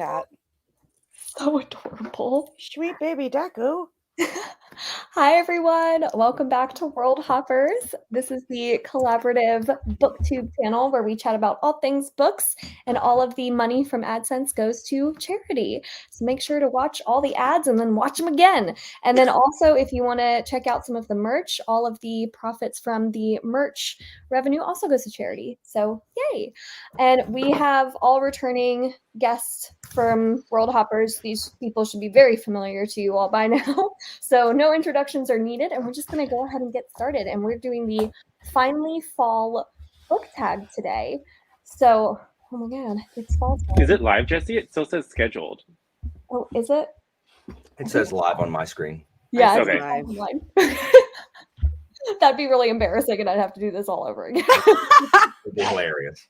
cat. So adorable. Sweet baby Deku. Hi, everyone. Welcome back to World Hoppers. This is the collaborative booktube channel where we chat about all things books, and all of the money from AdSense goes to charity. So make sure to watch all the ads and then watch them again. And then also, if you want to check out some of the merch, all of the profits from the merch revenue also goes to charity. So yay. And we have all returning guests from World Hoppers. These people should be very familiar to you all by now. So no introductions are needed, and we're just going to go ahead and get started. And we're doing the Finally Fall book tag today. So, oh my god, it's fall time. Is it live, Jesse? It still says scheduled. Oh, is it? It says live on my screen. Yeah, Okay. it's online. That'd be really embarrassing, and I'd have to do this all over again. It'd be hilarious.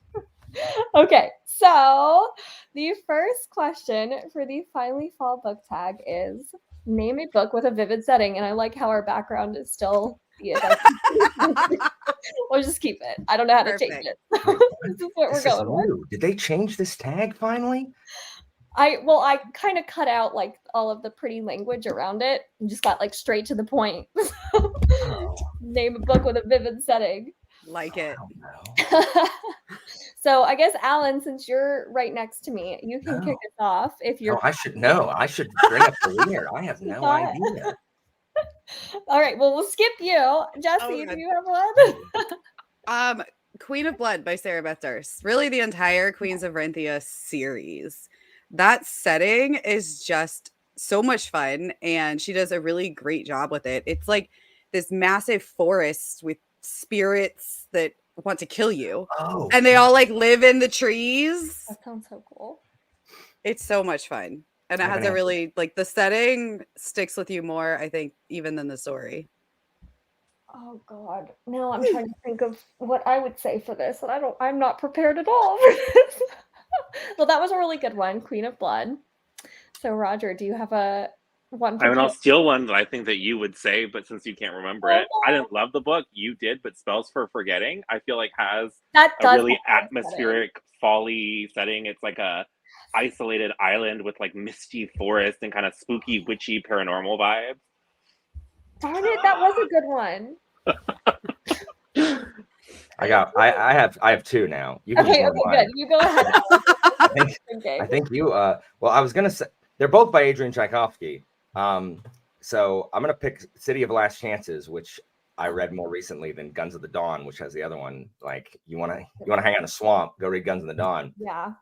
Okay, so the first question for the Finally Fall book tag is name a book with a vivid setting. And I like how our background is still we'll just keep it. I don't know how to change it. This is what we're going with. Did they change this tag finally? I kind of cut out like all of the pretty language around it and just got like straight to the point. Name a book with a vivid setting. Like it. So I guess Alan, since you're right next to me, you can kick us off if you're. I should know. I should bring up the leader. I have no idea. All right. Well, we'll skip you, Jesse. Do you have one? Queen of Blood by Sarah Beth Durst. Really, the entire Queens of Renthia series. That setting is just so much fun, and she does a really great job with it. It's like this massive forest with spirits that want to kill you, and they all like live in the trees. That sounds so cool. It's so much fun, and it has a really like the setting sticks with you more, I think, even than the story. Oh god, no! I'm trying to think of what I would say for this, and I'm not prepared at all. Well, that was a really good one, Queen of Blood. So, Roger, do you have a one? I mean, I'll steal one that I think that you would say, but since you can't remember it, I didn't love the book. You did, but Spells for Forgetting, I feel like has a really atmospheric, folly setting. It's like a isolated island with like misty forest and kind of spooky, witchy, paranormal vibes. Darn it, that was a good one. I have two now. You can okay, good. You go ahead. I think you well, I was gonna say they're both by Adrian Tchaikovsky. So I'm gonna pick City of Last Chances, which I read more recently than Guns of the Dawn, which has the other one. Like you wanna hang out in a swamp, go read Guns of the Dawn. Yeah.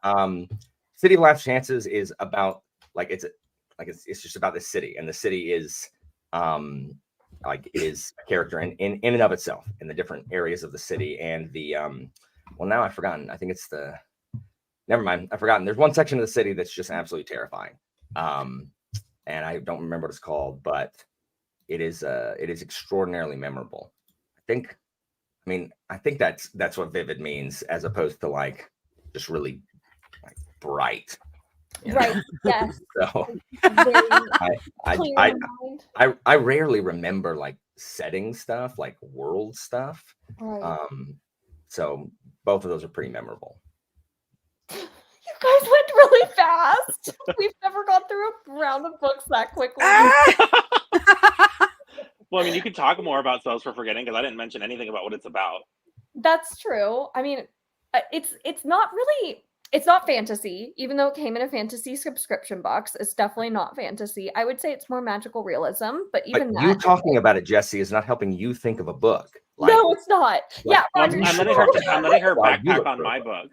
City of Last Chances is about it's just about this city, and the city is is a character in and of itself in the different areas of the city. And the well, now I've forgotten. I think it's never mind. I've forgotten. There's one section of the city that's just absolutely terrifying. And I don't remember what it's called, but it is extraordinarily memorable. I think that's what vivid means, as opposed to like just really like bright. Right. Yes. So I rarely remember like setting stuff, like world stuff. Right. So both of those are pretty memorable. You guys went really fast. We've never gone through a round of books that quickly. Well, I mean, you could talk more about Spells for Forgetting because I didn't mention anything about what it's about. That's true. I mean, it's not really. It's not fantasy, even though it came in a fantasy subscription box. It's definitely not fantasy. I would say it's more magical realism, but even you talking about it, Jesse, is not helping you think of a book. Like, no, it's not. Like, I'm letting her backpack on my book.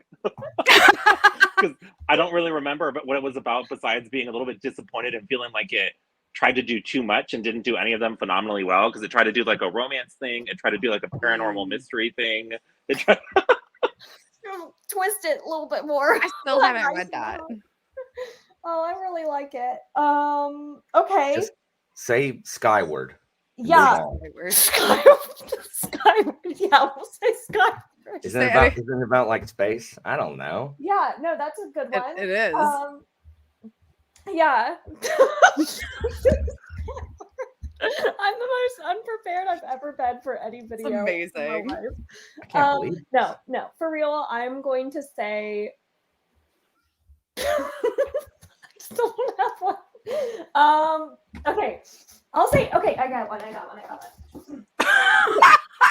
Because I don't really remember what it was about, besides being a little bit disappointed and feeling like it tried to do too much and didn't do any of them phenomenally well. Because it tried to do like a romance thing. It tried to do like a paranormal mystery thing. It tried twist it a little bit more. I still haven't read that. Oh, I really like it. Okay. Just say Skyward. Yeah. Skyward. Yeah, we'll say Skyward. Isn't it about like space? I don't know. Yeah, no, that's a good one. It is. Yeah. I'm the most unprepared I've ever been for any video. It's amazing. I can't believe it. No, for real. I'm going to say Okay. I'll say okay. I got one.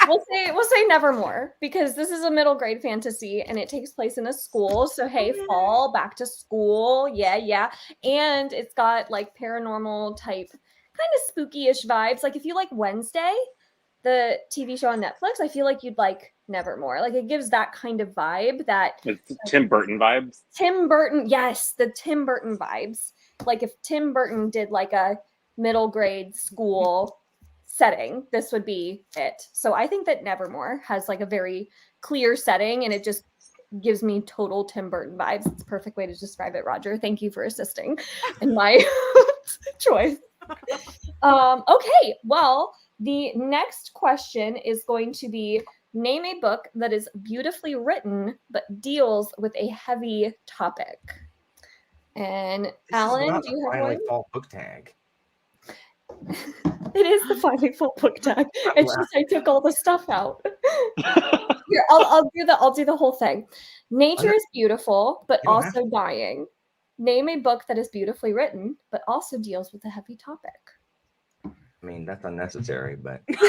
We'll say Nevermore because this is a middle grade fantasy and it takes place in a school. So hey, fall, back to school. Yeah. And it's got like paranormal type, kind of spooky-ish vibes. Like if you like Wednesday, the TV show on Netflix, I feel like you'd like Nevermore. Like it gives that kind of vibe that it's Tim Burton vibes. Tim Burton, yes, the Tim Burton vibes. Like if Tim Burton did like a middle grade school setting, this would be it. So I think that Nevermore has like a very clear setting and it just gives me total Tim Burton vibes. It's a perfect way to describe it, Roger. Thank you for assisting in my choice. Okay, well, the next question is going to be name a book that is beautifully written but deals with a heavy topic. And Alan, do you have one? Fall book tag. It is the finally full book tag. It's just I took all the stuff out. Here, I'll do the whole thing. Nature is beautiful, but also dying. Name a book that is beautifully written, but also deals with a heavy topic. I mean, that's unnecessary, but that's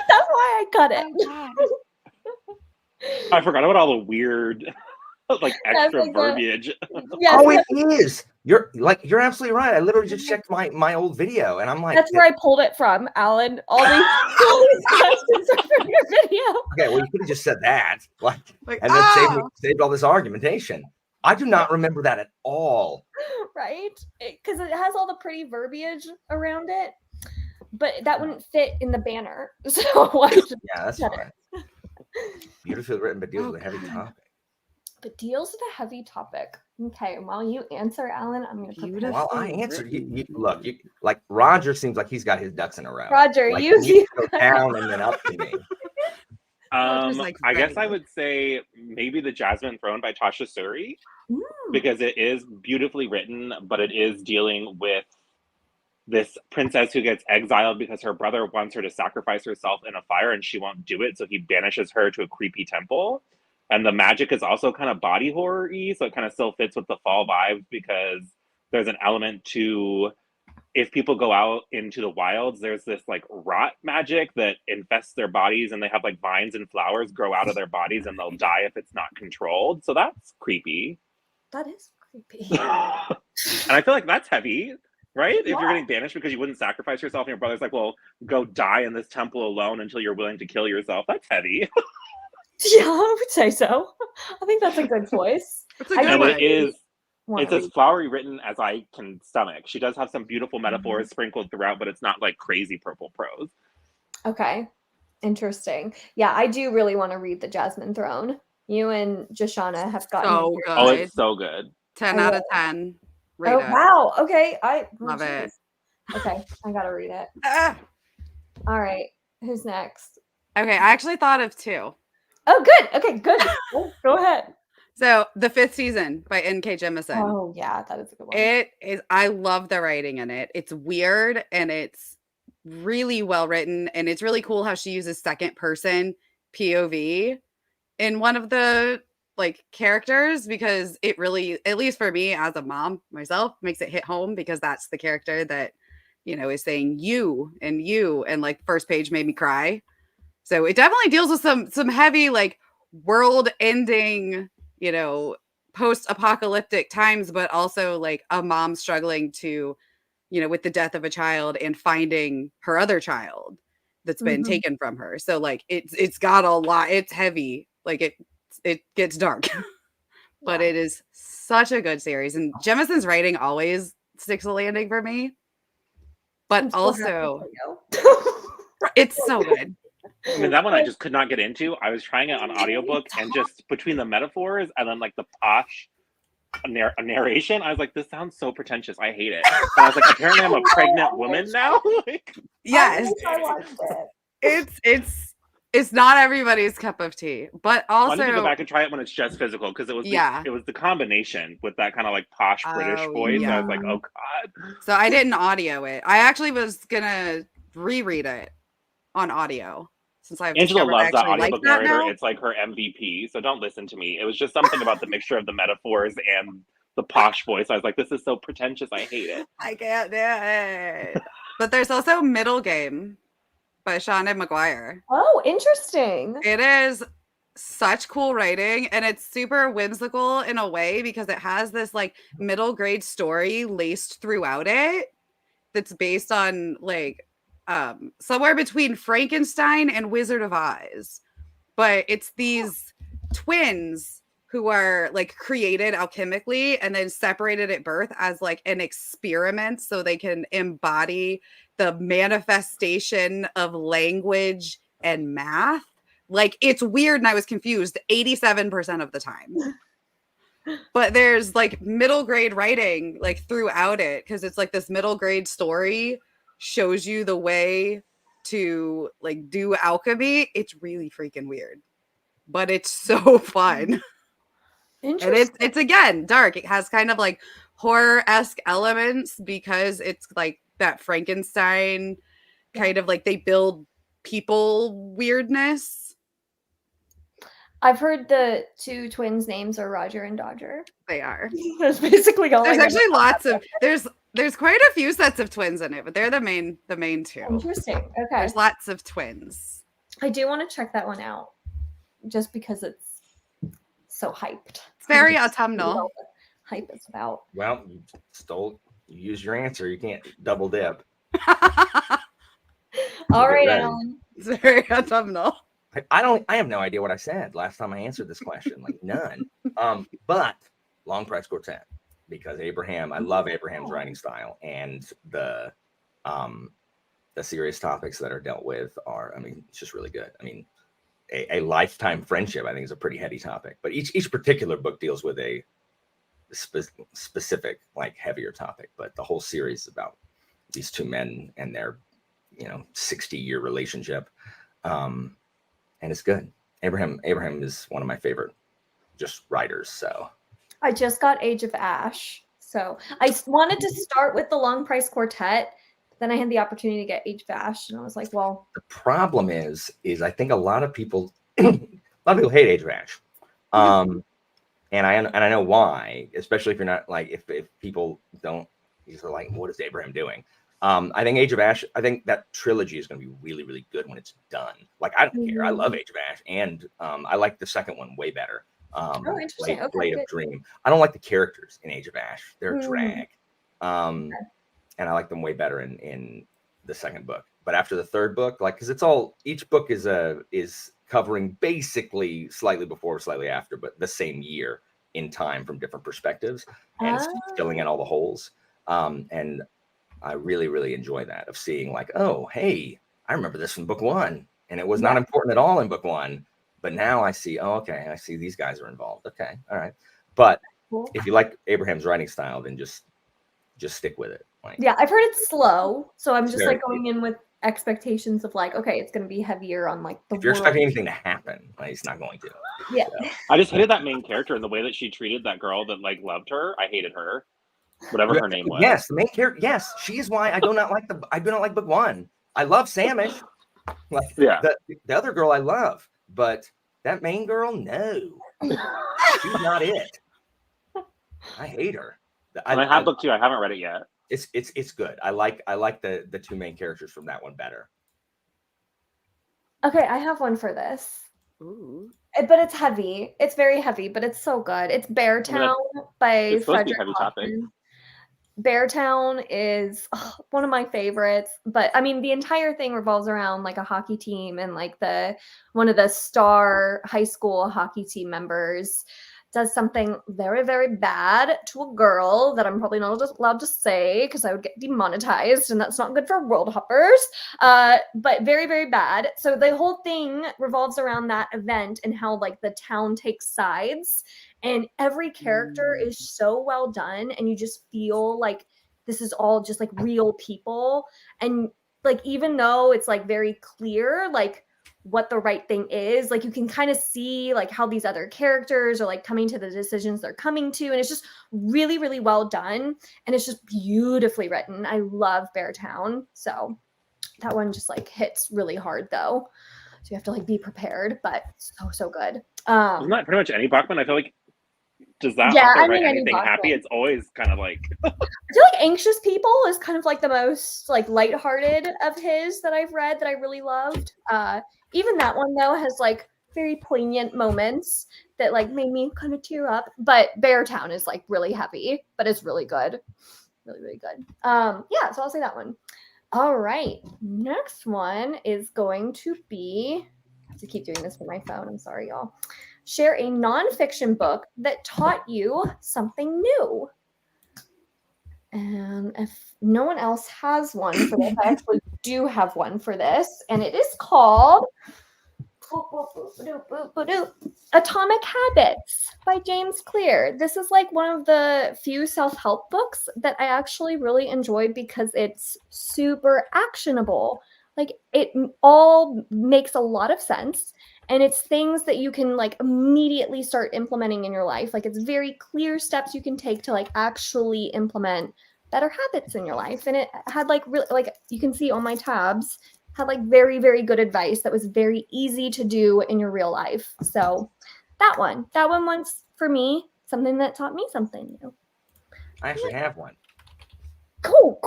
why I cut it. I forgot about all the weird like extra verbiage. Yes, oh, it is. You're absolutely right. I literally just checked my old video, and I'm like, that's where I pulled it from, Alan. All these questions are from your video. Okay, well, you could have just said that, and then saved all this argumentation. I do not remember that at all. Right? Because it has all the pretty verbiage around it, but that wouldn't fit in the banner. So yeah, that's fine. Beautifully written, but deals with a heavy topic. But deals with a heavy topic. Okay, while you answer, Alan, I'm going to prepare. While I answer, you look, like Roger seems like he's got his ducks in a row. Roger, like, you go down and then up to me. I guess I would say maybe The Jasmine Throne by Tasha Suri, because it is beautifully written, but it is dealing with this princess who gets exiled because her brother wants her to sacrifice herself in a fire and she won't do it, so he banishes her to a creepy temple. And the magic is also kind of body horror-y, so it kind of still fits with the fall vibe because there's an element to, if people go out into the wilds, there's this like rot magic that infests their bodies and they have like vines and flowers grow out of their bodies and they'll die if it's not controlled. So that's creepy. That is creepy. And I feel like that's heavy, right? Yeah. If you're getting banished because you wouldn't sacrifice yourself and your brother's like, well, go die in this temple alone until you're willing to kill yourself. That's heavy. Yeah, I would say so. I think that's a good choice. It's as flowery written as I can stomach. She does have some beautiful metaphors sprinkled throughout, but it's not like crazy purple prose. Okay. Interesting. Yeah, I do really want to read The Jasmine Throne. You and Joshana have gotten so good. Oh, it's so good. 10 out of 10. Read it. Wow. Okay. I love it. Okay. I gotta read it. All right. Who's next? Okay. I actually thought of two. Oh, good. Okay, good. Go ahead. So, The Fifth Season by N.K. Jemisin. Oh, yeah, that is a good one. It is. I love the writing in it. It's weird and it's really well written. And it's really cool how she uses second person POV in one of the like characters, because it really, at least for me as a mom myself, makes it hit home because that's the character that, you know, is saying you and like first page made me cry. So it definitely deals with some heavy, like world ending, you know, post-apocalyptic times, but also like a mom struggling to, you know, with the death of a child and finding her other child that's been taken from her. So like it's got a lot, it's heavy, like it gets dark, but it is such a good series. And Jemison's writing always sticks a landing for me, but also it's so good. I mean, that one I just could not get into. I was trying it on audiobook and just between the metaphors and then like the posh narration, I was like, this sounds so pretentious. I hate it. And I was like, apparently I'm a pregnant woman now. Yes. I liked it. It's not everybody's cup of tea, but also I need to go back and try it when it's just physical because it was the combination with that kind of like posh British voice. Yeah. I was like, oh god. So I didn't audio it. I actually was gonna reread it on audio. Since Angela loves that audiobook narrator. It's like her MVP, so don't listen to me. It was just something about the mixture of the metaphors and the posh voice. I was like, this is so pretentious. I hate it. I can't do it. But there's also Middle Game by Shauna McGuire. Oh, interesting. It is such cool writing, and it's super whimsical in a way because it has this like middle grade story laced throughout it that's based on like somewhere between Frankenstein and Wizard of Oz. But it's these twins who are like created alchemically and then separated at birth as like an experiment so they can embody the manifestation of language and math. Like, it's weird and I was confused 87% of the time. But there's like middle grade writing like throughout it because it's like this middle grade story shows you the way to like do alchemy. It's really freaking weird, but it's so fun. And it's again dark. It has kind of like horror-esque elements because it's like that Frankenstein kind of like they build people weirdness. I've heard the two twins' names are Roger and Dodger. They are. That's basically all. There's actually lots of there's quite a few sets of twins in it, but they're the main two. Interesting. Okay. There's lots of twins. I do want to check that one out, just because it's so hyped. It's very autumnal. Hype is about. Well, you used your answer. You can't double dip. All right, Alan. It's very autumnal. I have no idea what I said last time I answered this question. Like none. But Long Press Quartet, because I love Abraham's writing style, and the serious topics that are dealt with are, I mean, it's just really good. I mean, a lifetime friendship, I think, is a pretty heady topic, but each particular book deals with a specific, like, heavier topic. But the whole series is about these two men and their 60-year relationship. And it's good. Abraham is one of my favorite just writers. So I just got Age of Ash. So I wanted to start with the Long Price Quartet. Then I had the opportunity to get Age of Ash, and I was like, well. The problem is I think a lot of people hate Age of Ash. And I know why, especially if you're not like, if people don't, they're like, what is Abraham doing? I think Age of Ash, I think that trilogy is going to be really, really good when it's done. Like, I don't care. I love Age of Ash. And I like the second one way better. Interesting. Blade of Dream. I don't like the characters in Age of Ash. They're a drag. And I like them way better in the second book. But after the third book, like, because each book is covering basically slightly before, slightly after, but the same year in time from different perspectives. And it's filling in all the holes. And I really, really enjoy that, of seeing like, oh, hey, I remember this from book one, and it was not important at all in book one, but now I see, oh, okay, I see these guys are involved. Okay, all right. But if you like Abraham's writing style, then just stick with it. Like, yeah, I've heard it's slow, so I'm just like going in with expectations of like, okay, it's going to be heavier on like the. If you're expecting anything to happen, like, it's not going to. Yeah. So. I just hated that main character and the way that she treated that girl that like loved her. I hated her. Whatever her name was. Yes, the main character. Yes, she is why I do not like book one. I love Samish. Like, the other girl I love, but that main girl, no, she's not it. I hate her. I have book two. I haven't read it yet. It's good. I like the two main characters from that one better. Okay, I have one for this. Ooh. But it's heavy. It's very heavy, but it's so good. It's Beartown by Frederick Hoffman. Beartown is one of my favorites, but I mean, the entire thing revolves around like a hockey team, and like one of the star high school hockey team members does something very, very bad to a girl that I'm probably not allowed to say because I would get demonetized, and that's not good for world hoppers, but very, very bad. So the whole thing revolves around that event and how like the town takes sides, and every character is so well done, and you just feel like this is all just like real people. And like, even though it's like very clear like what the right thing is, like you can kind of see like how these other characters are like coming to the decisions they're coming to, and it's just really, really well done, and it's just beautifully written. I love Beartown, so that one just like hits really hard though, so you have to like be prepared, but so good. Isn't that pretty much any Bachman? I feel like Does that Yeah, author I write mean, any anything boss happy? one. It's always kind of like I feel like Anxious People is kind of like the most like lighthearted of his that I've read that I really loved. Even that one though has like very poignant moments that like made me kind of tear up. But Beartown is like really heavy, but it's really good. Really, really good. Yeah, so I'll say that one. All right. Next one is going to be, I have to keep doing this with my phone. I'm sorry, y'all. Share a nonfiction book that taught you something new. And if no one else has one for this, I actually do have one for this, and it is called Atomic Habits by James Clear. This is like one of the few self-help books that I actually really enjoyed because it's super actionable. Like it all makes a lot of sense, and it's things that you can like immediately start implementing in your life. Like it's very clear steps you can take to like actually implement better habits in your life. And it had like really like you can see on my tabs had like very, very good advice that was very easy to do in your real life. So that one was for me something that taught me something new. I actually have one. Cool.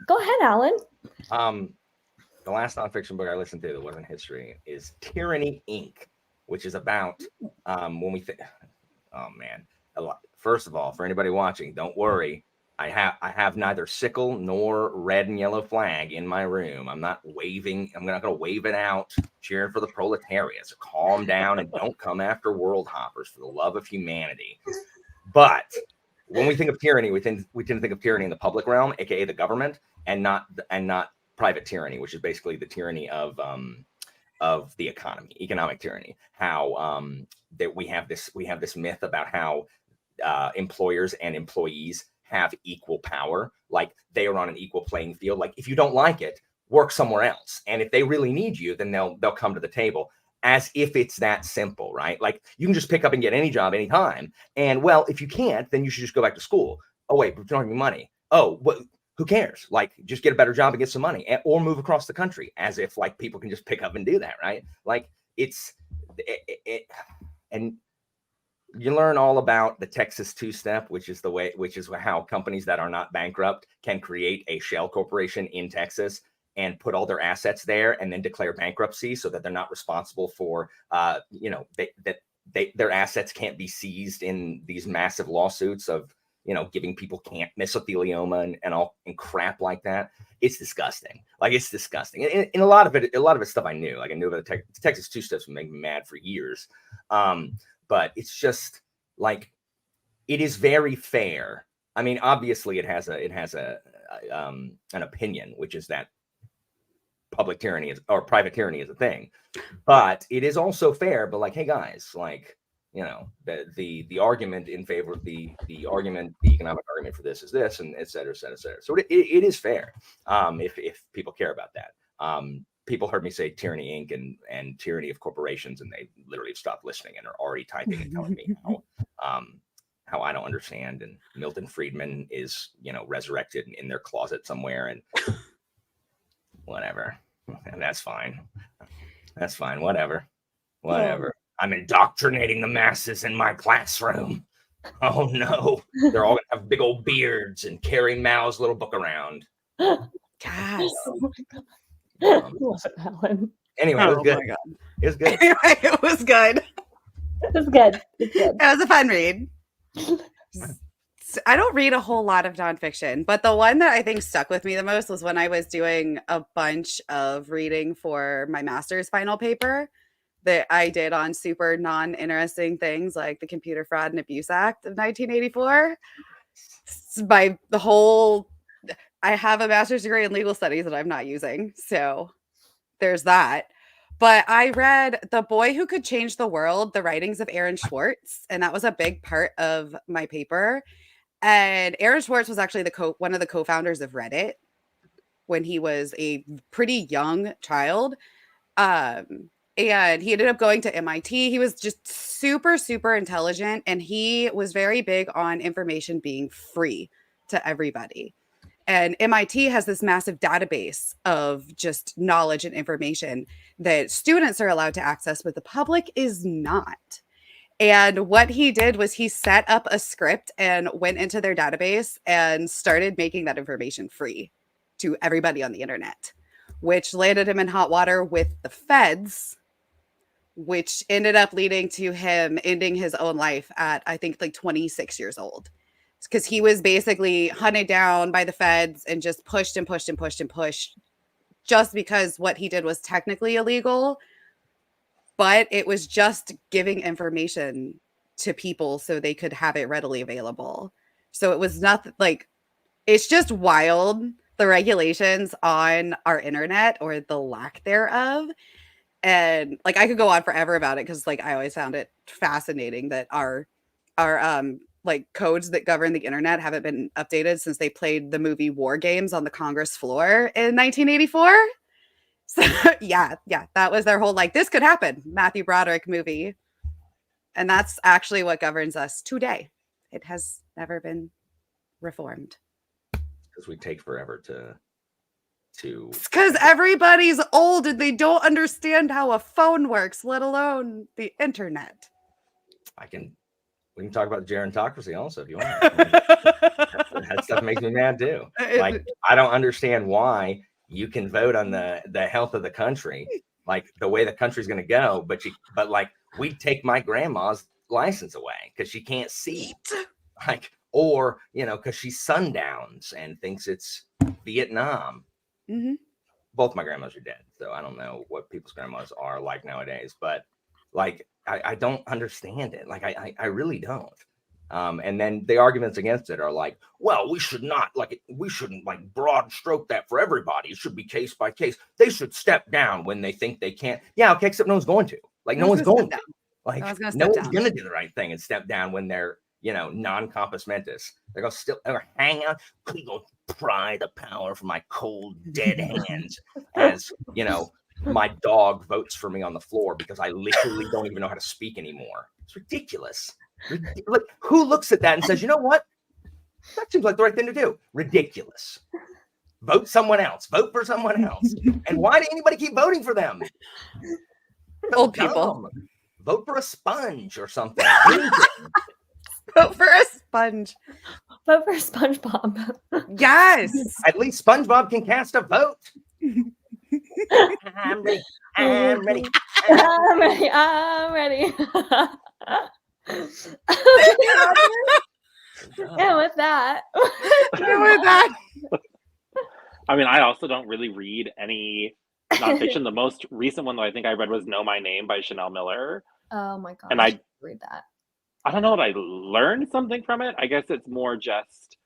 Go ahead, Alan. The last nonfiction book I listened to that wasn't history is Tyranny Inc., which is about when we think. Oh man! First of all, for anybody watching, don't worry. I have neither sickle nor red and yellow flag in my room. I'm not waving. I'm not going to wave it out, cheering for the proletariat. So calm down and don't come after world hoppers for the love of humanity. But when we think of tyranny, we tend to think of tyranny in the public realm, aka the government, and not private tyranny, which is basically the tyranny of the economy, economic tyranny. How that we have this myth about how employers and employees have equal power, like they are on an equal playing field. Like if you don't like it, work somewhere else, and if they really need you, then they'll come to the table. As if it's that simple, right? Like you can just pick up and get any job anytime. And well, if you can't, then you should just go back to school. Oh wait, but you don't have any money. Oh, what? Who cares? Like just get a better job and get some money, or move across the country. As if like people can just pick up and do that, right? Like and you learn all about the Texas two-step, which is how companies that are not bankrupt can create a shell corporation in Texas and put all their assets there and then declare bankruptcy so that they're not responsible for, their assets can't be seized in these massive lawsuits of, giving people mesothelioma and crap like that. It's disgusting. Like it's disgusting. And a lot of it's stuff I knew. Like I knew about the Texas two-steps would make me mad for years. But it's just like it is very fair. I mean, obviously, it has an opinion, which is that public tyranny or private tyranny is a thing. But it is also fair. But like, hey guys, like the argument in favor of the economic argument for this is this, and et cetera, et cetera, et cetera. So it is fair if people care about that. People heard me say Tyranny Inc. and Tyranny of Corporations, and they literally have stopped listening and are already typing and telling me how I don't understand. And Milton Friedman is, resurrected in their closet somewhere, and whatever. And that's fine. That's fine. Whatever. I'm indoctrinating the masses in my classroom. Oh no, they're all gonna have big old beards and carry Mao's little book around. Yes. Oh my God. Anyway, it was good. It was good. Anyway, it was good. It was good. It was a fun read. I don't read a whole lot of nonfiction, but the one that I think stuck with me the most was when I was doing a bunch of reading for my master's final paper that I did on super non-interesting things like the Computer Fraud and Abuse Act of 1984. I have a master's degree in legal studies that I'm not using. So there's that. But I read The Boy Who Could Change the World, the writings of Aaron Swartz, and that was a big part of my paper. And Aaron Swartz was actually one of the co-founders of Reddit when he was a pretty young child. And he ended up going to MIT. He was just super, super intelligent, and he was very big on information being free to everybody. And MIT has this massive database of just knowledge and information that students are allowed to access, but the public is not. And what he did was he set up a script and went into their database and started making that information free to everybody on the internet, which landed him in hot water with the feds, which ended up leading to him ending his own life at, I think, like 26 years old. Because he was basically hunted down by the feds and just pushed and pushed and pushed and pushed, just because what he did was technically illegal, but it was just giving information to people so they could have it readily available. So it was nothing like, it's just wild, the regulations on our internet, or the lack thereof. And like, I could go on forever about it, because like I always found it fascinating that our like codes that govern the internet haven't been updated since they played the movie War Games on the Congress floor in 1984. So yeah, that was their whole like, this could happen, Matthew Broderick movie. And that's actually what governs us today. It has never been reformed. Because we take forever to It's because everybody's old and they don't understand how a phone works, let alone the internet. We can talk about gerontocracy also if you want. That stuff makes me mad too. Like, I don't understand why you can vote on the health of the country, like the way the country's going to go, but like, we take my grandma's license away because she can't see, like, or because she sundowns and thinks it's Vietnam. Mm-hmm. Both my grandmas are dead, so I don't know what people's grandmas are like nowadays, but like, I don't understand it. Like, I really don't. And then the arguments against it are like, well, we shouldn't like broad stroke that for everybody. It should be case by case. They should step down when they think they can't. Yeah, okay, except no one's going to. Like, no one's going to. Like, no one's going to do the right thing and step down when they're, non-compos mentis. They're going to still hang out. Please don't pry the power from my cold, dead hands as, my dog votes for me on the floor because I literally don't even know how to speak anymore. It's ridiculous. Look, who looks at that and says, you know what? That seems like the right thing to do. Ridiculous. Vote someone else. Vote for someone else. And why did anybody keep voting for them? Old people. Vote for a sponge or something. Vote for a sponge. Vote for SpongeBob. Yes. At least SpongeBob can cast a vote. I'm ready. I'm ready. I'm ready. I'm ready. And with that. I mean, I also don't really read any nonfiction. The most recent one that I think I read was Know My Name by Chanel Miller. Oh my god. And I read that. I don't know if I learned something from it. I guess it's more just,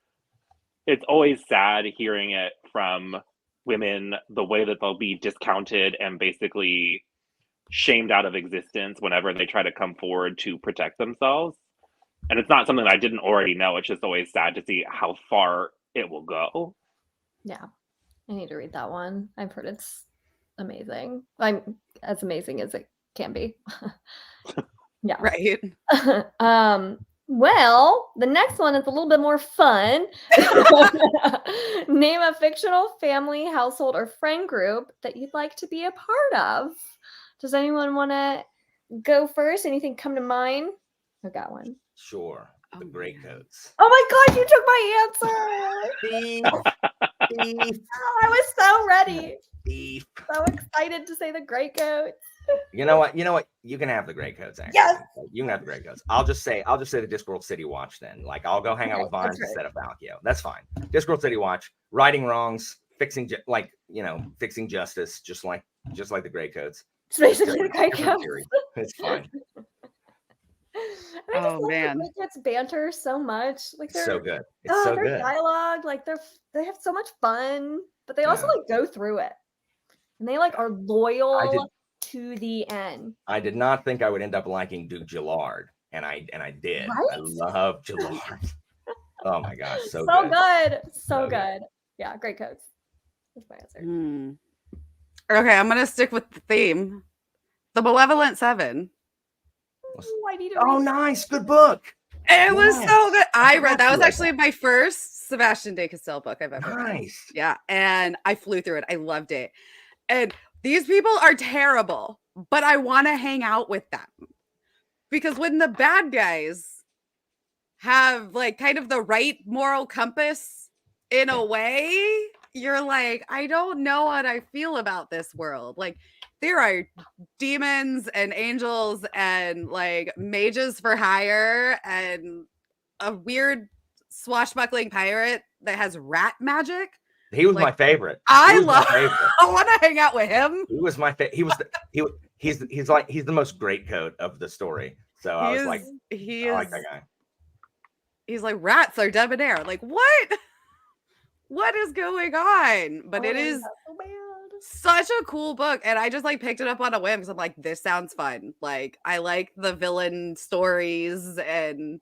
it's always sad hearing it from women, the way that they'll be discounted and basically shamed out of existence whenever they try to come forward to protect themselves. And it's not something that I didn't already know. It's just always sad to see how far it will go. Yeah, I need to read that one. I've heard it's amazing. I'm as amazing as it can be. Yeah. Right. Well, the next one is a little bit more fun. Name a fictional family, household, or friend group that you'd like to be a part of. Does anyone want to go first? Anything come to mind? I've got one. Sure. The Greycoats. Oh my god, you took my answer. Thief. Oh, I was so ready. Thief. So excited to say the Greycoats. You know what? You can have the Greycoats. Actually, yes. You can have the Greycoats. I'll just say the Discworld City Watch then. Like, I'll go hang out with Vines instead of Falkio. That's fine. Discworld City Watch, righting wrongs, fixing justice, just like the Greycoats. It's basically the Greycoats. It's fine. I just love the Greycoats banter so much. Like, they're so good. It's so their good. Dialogue, like they have so much fun, but they also like go through it, and they like are loyal to the end. I did not think I would end up liking Duke Gillard, and I did. Right? I love Gillard. Oh my gosh, so good. So good. Yeah, Greycoats. That's my answer. Okay, I'm gonna stick with the theme. The Malevolent Seven. Oh, I need to read nice. Good book. It was so good. I read that was actually my first Sebastian de Castell book I've ever read. Yeah, and I flew through it. I loved it. And these people are terrible, but I want to hang out with them. Because when the bad guys have like kind of the right moral compass in a way, you're like, I don't know what I feel about this world. Like, there are demons and angels and like mages for hire and a weird swashbuckling pirate that has rat magic. He was Like, my favorite. I want to hang out with him. He was my favorite. He was he's the most greatcoat of the story. So I was like, I like that guy. He's like, rats are debonair. Like, what? What is going on? But it is such a cool book. And I just like picked it up on a whim because I'm like, this sounds fun. Like, I like the villain stories and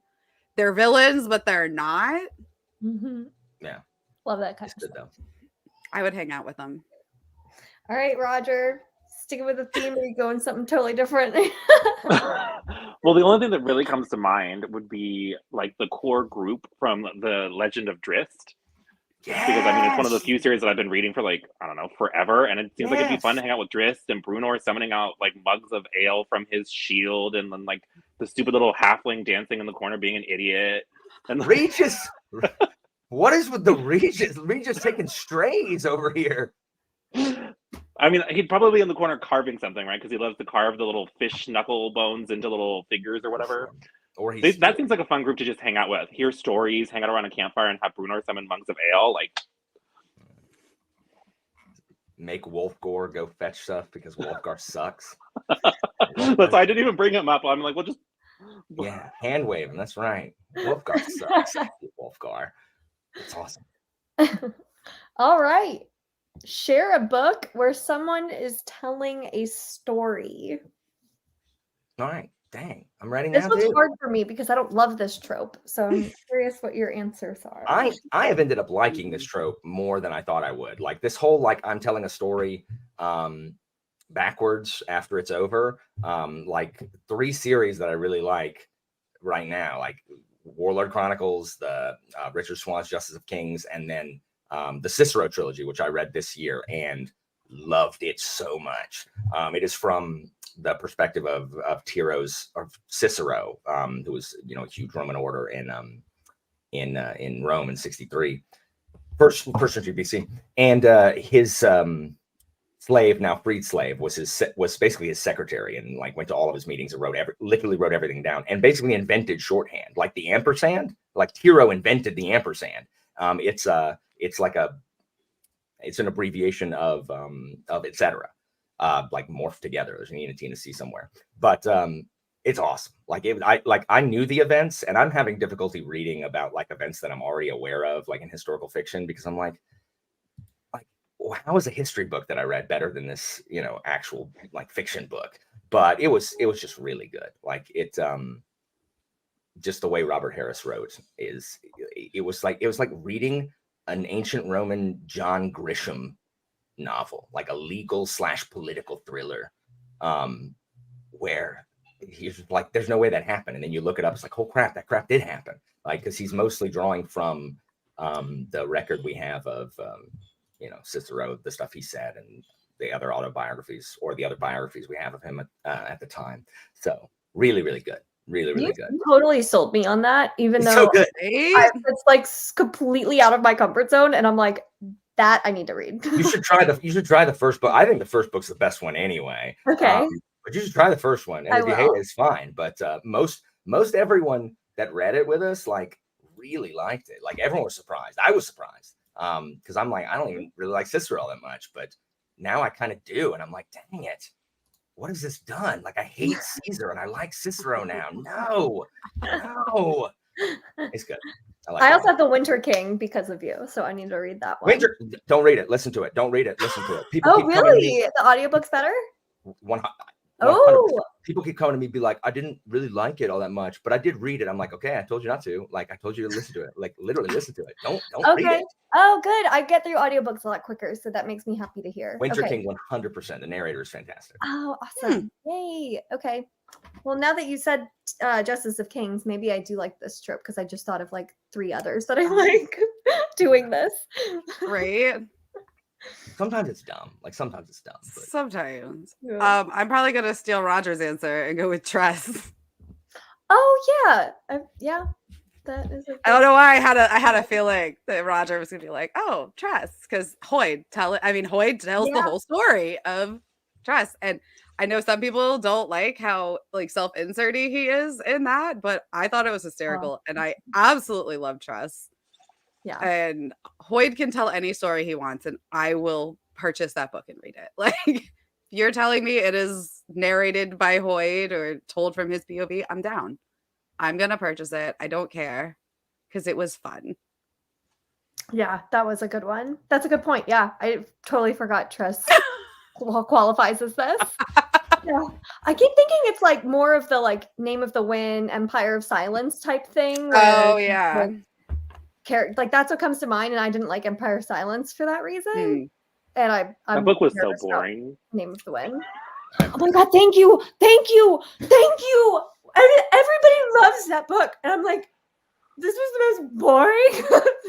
they're villains, but they're not. Yeah. Love that kind of stuff. Though. I would hang out with them. All right, Roger. Sticking with the theme, or are you going something totally different? Well, the only thing that really comes to mind would be like the core group from the Legend of Drizzt. Yes! Because I mean, it's one of the few series that I've been reading for like, I don't know, forever. And it seems like it'd be fun to hang out with Drizzt and Brunor summoning out like mugs of ale from his shield, and then like the stupid little halfling dancing in the corner being an idiot. And Regis, what is with the Regis? Regis taking strays over here. I mean, he'd probably be in the corner carving something, right? Because he loves to carve the little fish knuckle bones into little figures or whatever. Or that seems like a fun group to just hang out with. Hear stories, hang out around a campfire, and have Brunor summon mugs of ale. Like, make Wolfgore go fetch stuff because Wolfgar sucks. That's why I didn't even bring him up. I'm like, well, just hand wave him. That's right. Wolfgar sucks. Wolfgar. That's awesome. All right. Share a book where someone is telling a story. All right. Dang. I'm writing this down. This was hard for me because I don't love this trope. So I'm curious what your answers are. I have ended up liking this trope more than I thought I would. Like this whole, like, I'm telling a story backwards after it's over. Like 3 series that I really like right now, like Warlord Chronicles, the Richard Swan's Justice of Kings, and then the Cicero trilogy, which I read this year and loved it so much. It is from the perspective of Cicero, who was, you know, a huge Roman order in Rome in 63, first century BC, and his slave, now freed slave, was basically his secretary, and like went to all of his meetings and literally wrote everything down, and basically invented shorthand, like the ampersand. Like Tiro invented the ampersand. It's an abbreviation of etc. Like morphed together. There's an E and a T and a C somewhere, but it's awesome. I knew the events, and I'm having difficulty reading about like events that I'm already aware of, like in historical fiction, because I'm like, how is a history book that I read better than this, you know, actual like fiction book? But it was just really good. Like it, just the way Robert Harris wrote it was like reading an ancient Roman John Grisham novel, like a legal / political thriller, where he's like, there's no way that happened. And then you look it up, it's like, oh crap, that crap did happen. Like, because he's mostly drawing from the record we have of, you know, Cicero, the stuff he said, and the other autobiographies or the other biographies we have of him at the time. So really, really good. Really, really good. Totally sold me on that, even though so good. It's like completely out of my comfort zone, and I'm like, that I need to read. You should try the first book. I think the first book's the best one anyway. Okay. But you should try the first one, and if you hate it, it's fine. But most everyone that read it with us like really liked it. Like everyone was surprised. I was surprised because I'm like, I don't even really like Cicero all that much, but now I kind of do, and I'm like, dang it. What has this done? Like, I hate Caesar and I like Cicero now. No. It's good. I also have The Winter King because of you, so I need to read that one. Don't read it. Listen to it. Don't read it. Listen to it. People keep really? The audiobook's better? 100%. Oh. People keep coming to me, be like, I didn't really like it all that much, but I did read it. I'm like, okay, I told you not to. Like, I told you to listen to it. Like, literally listen to it. Don't read it. Oh, good. I get through audiobooks a lot quicker, so that makes me happy to hear. Winter King, 100%. The narrator is fantastic. Oh, awesome. Yay. Okay. Well, now that you said Justice of Kings, maybe I do like this trope because I just thought of like 3 others that I like doing this. Right. Sometimes it's dumb. But... Sometimes. Yeah. I'm probably gonna steal Roger's answer and go with Tress. Oh yeah. That is I don't know why I had a feeling that Roger was gonna be like, oh, Tress, because Hoyd tells the whole story of Tress. And I know some people don't like how like self-inserty he is in that, but I thought it was hysterical and I absolutely love Tress. Yeah. And Hoyd can tell any story he wants, and I will purchase that book and read it. Like, if you're telling me it is narrated by Hoyd or told from his POV, I'm down. I'm gonna purchase it. I don't care because it was fun. Yeah, that was a good one. That's a good point. Yeah, I totally forgot Tress qualifies as this. Yeah, I keep thinking it's like more of the like Name of the Wind, Empire of Silence type thing. Oh yeah. Like that's what comes to mind, and I didn't like Empire of Silence for that reason. And that book was so boring. Name of the Wind. Oh my god! Thank you. Everybody loves that book, and I'm like, this was the most boring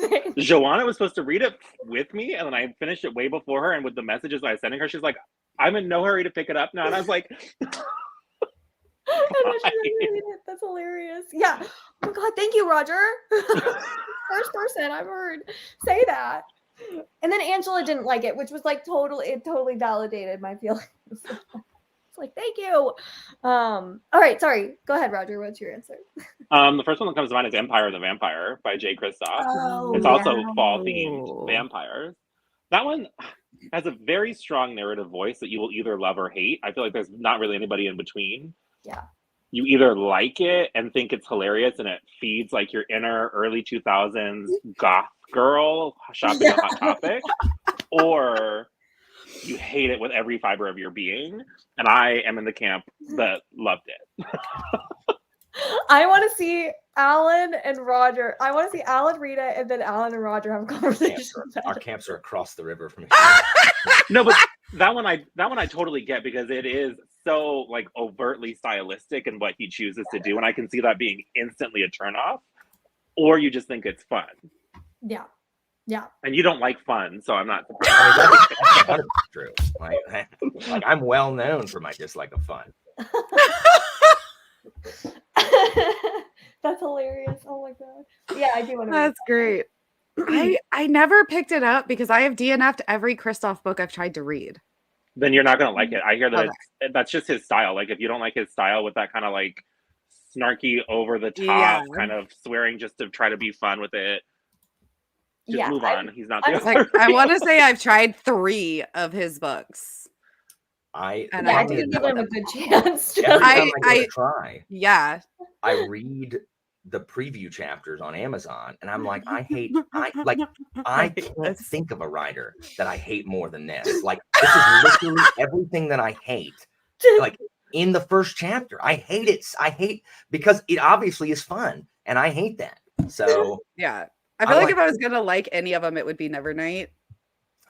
thing. Joanna was supposed to read it with me, and then I finished it way before her. And with the messages I was sending her, she's like, "I'm in no hurry to pick it up now." And I was like, "That's hilarious." Yeah. Oh my god! Thank you, Roger. First person I've heard say that. And then Angela didn't like it, which was like totally validated my feelings. It's like, thank you. All right, sorry. Go ahead, Roger. What's your answer? The first one that comes to mind is Empire of the Vampire by Jay Kristoff. It's also fall themed vampires. That one has a very strong narrative voice that you will either love or hate. I feel like there's not really anybody in between. Yeah. You either like it and think it's hilarious and it feeds like your inner early 2000s goth girl shopping at Hot Topic, or you hate it with every fiber of your being. And I am in the camp that loved it. I want to see Alan and Roger. I want to see Alan read it, and then Alan and Roger have a conversation. Our camps are across the river from each other. No, but that one I totally get, because it is so like overtly stylistic in what he chooses to do, and I can see that being instantly a turnoff. Or you just think it's fun. Yeah. Yeah. And you don't like fun, so I'm not surprised. I mean, that's true. Like I'm well known for my dislike of fun. That's hilarious. Oh my god. Yeah, I do want to. That's great. I never picked it up because I have DNF'd every Kristoff book I've tried to read. Then you're not going to like it. I hear that that's just his style. Like if you don't like his style with that kind of like snarky, over the top kind of swearing just to try to be fun with it, just move on. He's not there. Like, I want to say I've tried 3 of his books. I didn't give him a good chance. Every time I try. Yeah. I read the preview chapters on Amazon, and I'm like, I can't think of a writer that I hate more than this. Like, this is literally everything that I hate. Like in the first chapter, I hate it. I hate because it obviously is fun, and I hate that. So yeah, I feel like if I was gonna like any of them, it would be Nevernight.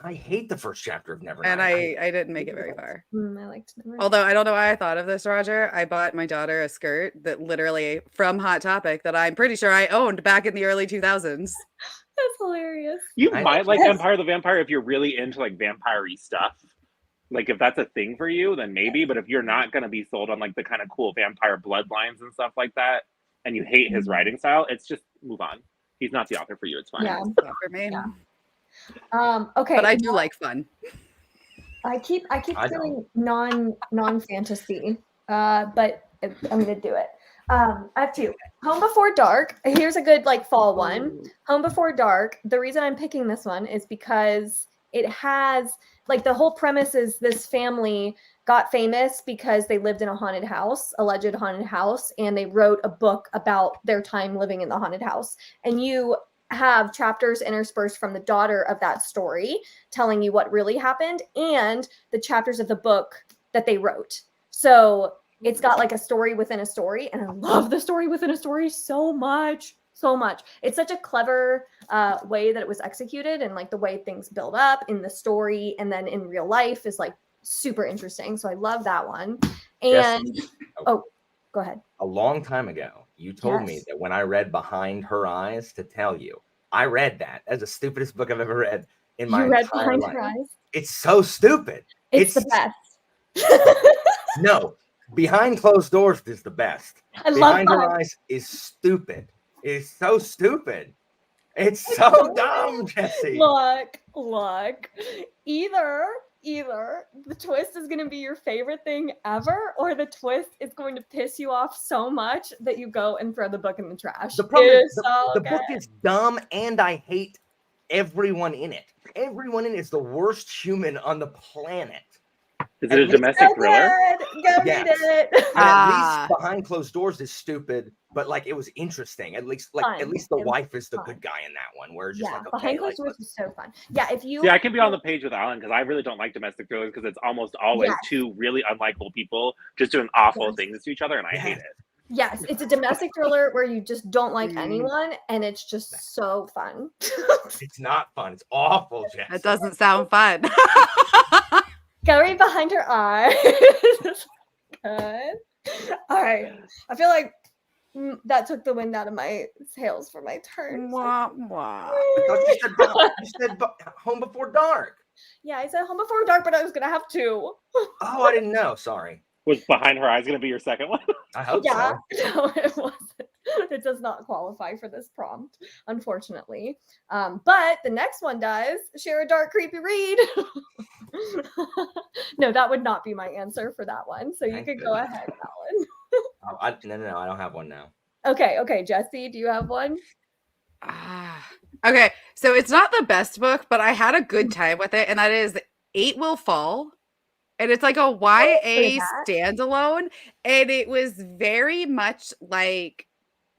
I hate the first chapter of Nevernight. And I didn't make it very far. I liked Nevernight. Although I don't know why I thought of this, Roger. I bought my daughter a skirt that literally from Hot Topic that I'm pretty sure I owned back in the early 2000s. That's hilarious. You might like Empire of the Vampire if you're really into like vampire-y stuff. Like if that's a thing for you, then maybe. But if you're not going to be sold on like the kind of cool vampire bloodlines and stuff like that, and you hate his writing style, it's just move on. He's not the author for you. It's fine. Yeah, it's not for me. Yeah. Okay, but I do like fun. I keep doing non fantasy, but I'm gonna do it. I have 2. Home Before Dark. Here's a good like fall one. Home Before Dark. The reason I'm picking this one is because it has like the whole premise is this family got famous because they lived in a haunted house, alleged haunted house, and they wrote a book about their time living in the haunted house. And you have chapters interspersed from the daughter of that story telling you what really happened and the chapters of the book that they wrote. So it's got like a story within a story, and I love the story within a story so much. It's such a clever way that it was executed, and like the way things build up in the story and then in real life is like super interesting. So I love that one. And go ahead. A long time ago, you told me that when I read Behind Her Eyes to tell you, I read that. That's the stupidest book I've ever read in my entire life. Her Eyes? It's so stupid. It's the best. No, Behind Closed Doors is the best. I love Behind Her Eyes is stupid. It's so stupid. It's so dumb, Jesse. Look. Either the twist is going to be your favorite thing ever, or the twist is going to piss you off so much that you go and throw the book in the trash. The problem is the good. book is dumb, and I hate everyone in it. Everyone in it is the worst human on the planet. Is it a domestic thriller? Go read it. At least Behind Closed Doors is stupid, but like it was interesting. At least the wife is the good guy in that one. Where it's just like, okay, Behind Closed Doors is so fun. Yeah, if you I can be on the page with Alan because I really don't like domestic thrillers because it's almost always two really unlikable people just doing awful things to each other, and I hate it. Yes, it's a domestic thriller where you just don't like anyone, and it's just so fun. It's not fun. It's awful, Jess. That doesn't sound fun. Go read Behind Her Eyes. Good. All right. I feel like that took the wind out of my sails for my turn. Wah, wah. You said Home Before Dark. Yeah, I said Home Before Dark, but I was going to have two. Oh, I didn't know. Sorry. Was Behind Her Eyes going to be your second one? I hope so. No, it wasn't. It does not qualify for this prompt, unfortunately. But the next one does. Share a dark, creepy read. No, that would not be my answer for that one. So you could go ahead, Alan. No, I don't have one now. Okay, Jesse, do you have one? Okay, so it's not the best book, but I had a good time with it, and that is 8 Will Fall. And it's like a YA standalone, and it was very much like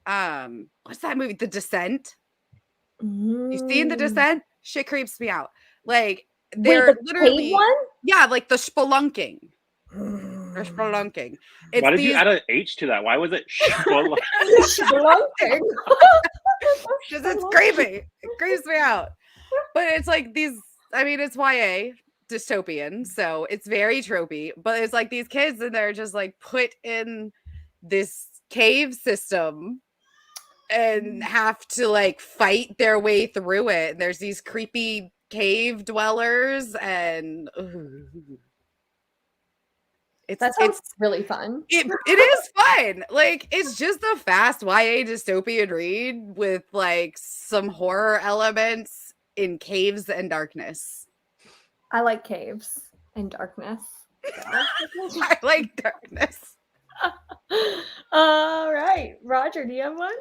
what's that movie? The Descent. You seen The Descent? Shit creeps me out. Like they're literally like the spelunking. Or spelunking. Why did you add an H to that? Why was it spelunking? Spelunking. Because it's creepy. It creeps me out. But it's like these. I mean, it's YA. Dystopian, so it's very tropey, but it's like these kids and they're just like put in this cave system and have to like fight their way through it. And there's these creepy cave dwellers, and it's really fun. It is fun. Like it's just a fast YA dystopian read with like some horror elements in caves and darkness. I like caves and darkness. I like darkness. All right. Roger, do you have one?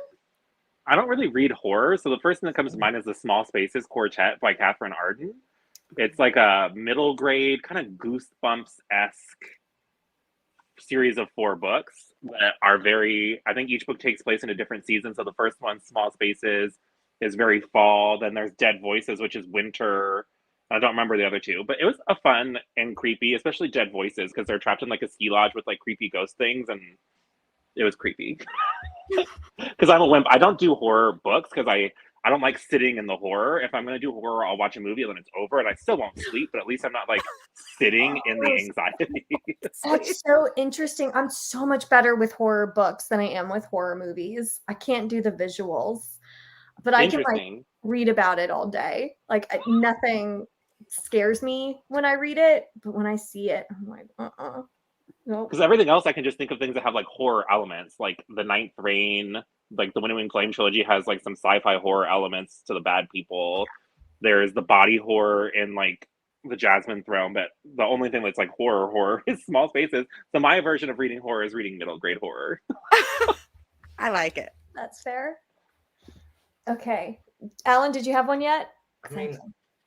I don't really read horror, so the first thing that comes to mind is The Small Spaces Quartet by Catherine Arden. It's like a middle grade, kind of Goosebumps-esque series of 4 books that are I think each book takes place in a different season. So the first one, Small Spaces, is very fall. Then there's Dead Voices, which is winter. I don't remember the other 2, but it was a fun and creepy, especially Dead Voices, because they're trapped in like a ski lodge with like creepy ghost things, and it was creepy. Because I'm a wimp. I don't do horror books because I don't like sitting in the horror. If I'm going to do horror, I'll watch a movie and then it's over, and I still won't sleep, but at least I'm not like sitting in the anxiety. That's so interesting. I'm so much better with horror books than I am with horror movies. I can't do the visuals, but I can like read about it all day. Like nothing scares me when I read it, but when I see it, I'm like, nope. Because everything else, I can just think of things that have like horror elements, like The Ninth Rain, like the Wind and Flame trilogy has like some sci-fi horror elements to the bad people. There's the body horror in like the Jasmine Throne, but the only thing that's like horror is Small Spaces. So my version of reading horror is reading middle grade horror. I like it. That's fair. Okay. Alan, did you have one yet? I mean,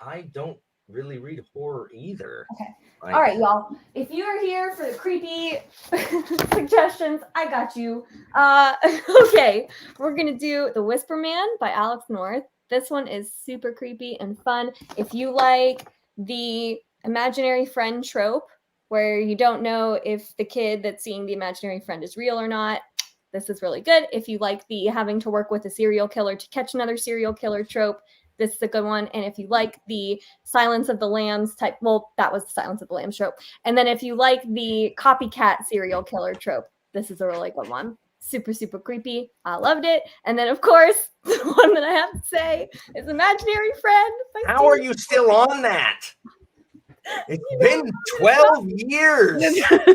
I don't really read horror either. Okay. All right, y'all. If you are here for the creepy suggestions, I got you. Okay. We're going to do The Whisper Man by Alex North. This one is super creepy and fun. If you like the imaginary friend trope, where you don't know if the kid that's seeing the imaginary friend is real or not, this is really good. If you like the having to work with a serial killer to catch another serial killer trope, this is a good one. And if you like the Silence of the Lambs type, well, that was the Silence of the Lambs trope. And then if you like the copycat serial killer trope, this is a really good one. Super, super creepy. I loved it. And then, of course, the one that I have to say is Imaginary Friend. How are you still on that? It's been 12 years. I'm gonna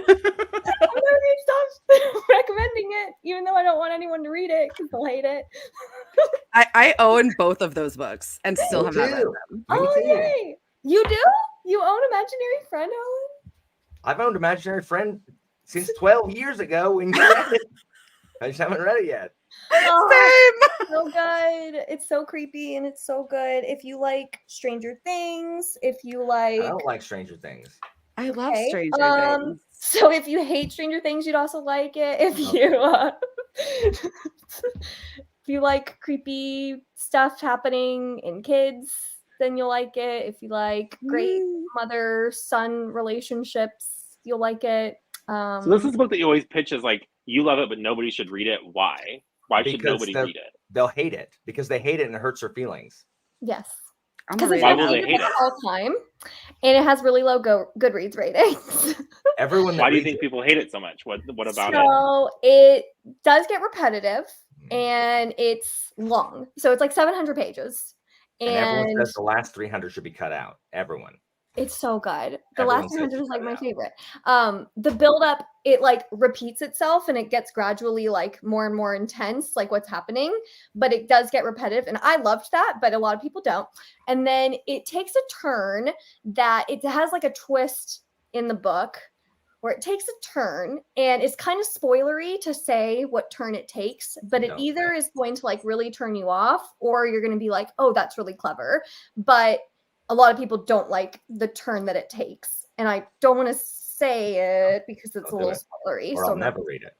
stop recommending it, even though I don't want anyone to read it because they'll hate it. I own both of those books and still have not read them. Oh, yay! You do? You own Imaginary Friend, Ellen? I've owned Imaginary Friend since 12 years ago when you read it. I just haven't read it yet. Same. So good. It's so creepy and it's so good. If you like Stranger Things, if you like... I don't like Stranger Things. I love Stranger Things. So if you hate Stranger Things, you'd also like it. If you like creepy stuff happening in kids, then you'll like it. If you like great mother-son relationships, you'll like it. So this is a book that you always pitch as like, you love it, but nobody should read it. Why? Why should nobody read it? They'll hate it because they hate it and it hurts their feelings. Yes. Because it's why will they hate it all time, and it has really low Goodreads ratings. Everyone. Why do you think people hate it so much? What about it? So it does get repetitive, and it's long. So it's like 700 pages, and everyone says the last 300 should be cut out. Everyone. It's so good. The last 300 is like my favorite. The build up, it like repeats itself and it gets gradually like more and more intense, like what's happening, but it does get repetitive. And I loved that, but a lot of people don't. And then it takes a turn that it has like a twist in the book where it takes a turn, and it's kind of spoilery to say what turn it takes, but it either is going to like really turn you off or you're going to be like, oh, that's really clever. But a lot of people don't like the turn that it takes. And I don't want to say it because it's a little spoilery. Or I'll never read it.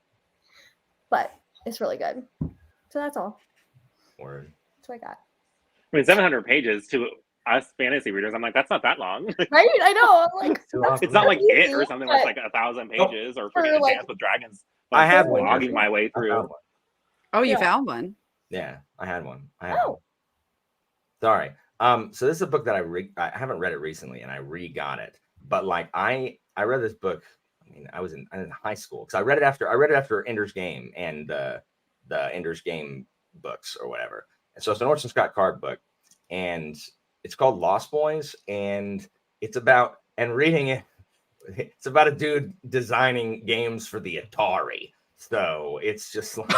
But it's really good. So that's all. Word. That's what I got. I mean, 700 pages to us fantasy readers, I'm like, that's not that long. Right? I know. I'm like, it's not like it or something that's like 1,000 pages or freaking like, Dance with Dragons. I have one. Logging my way through. Oh, you found one? Yeah, I had one. One. Sorry. So this is a book that I haven't read it recently, and I re-got it. But like I read this book. I mean, I was in high school because I read it after Ender's Game and the Ender's Game books or whatever. And so it's an Orson Scott Card book, and it's called Lost Boys, and it's about reading it. It's about a dude designing games for the Atari. So it's just like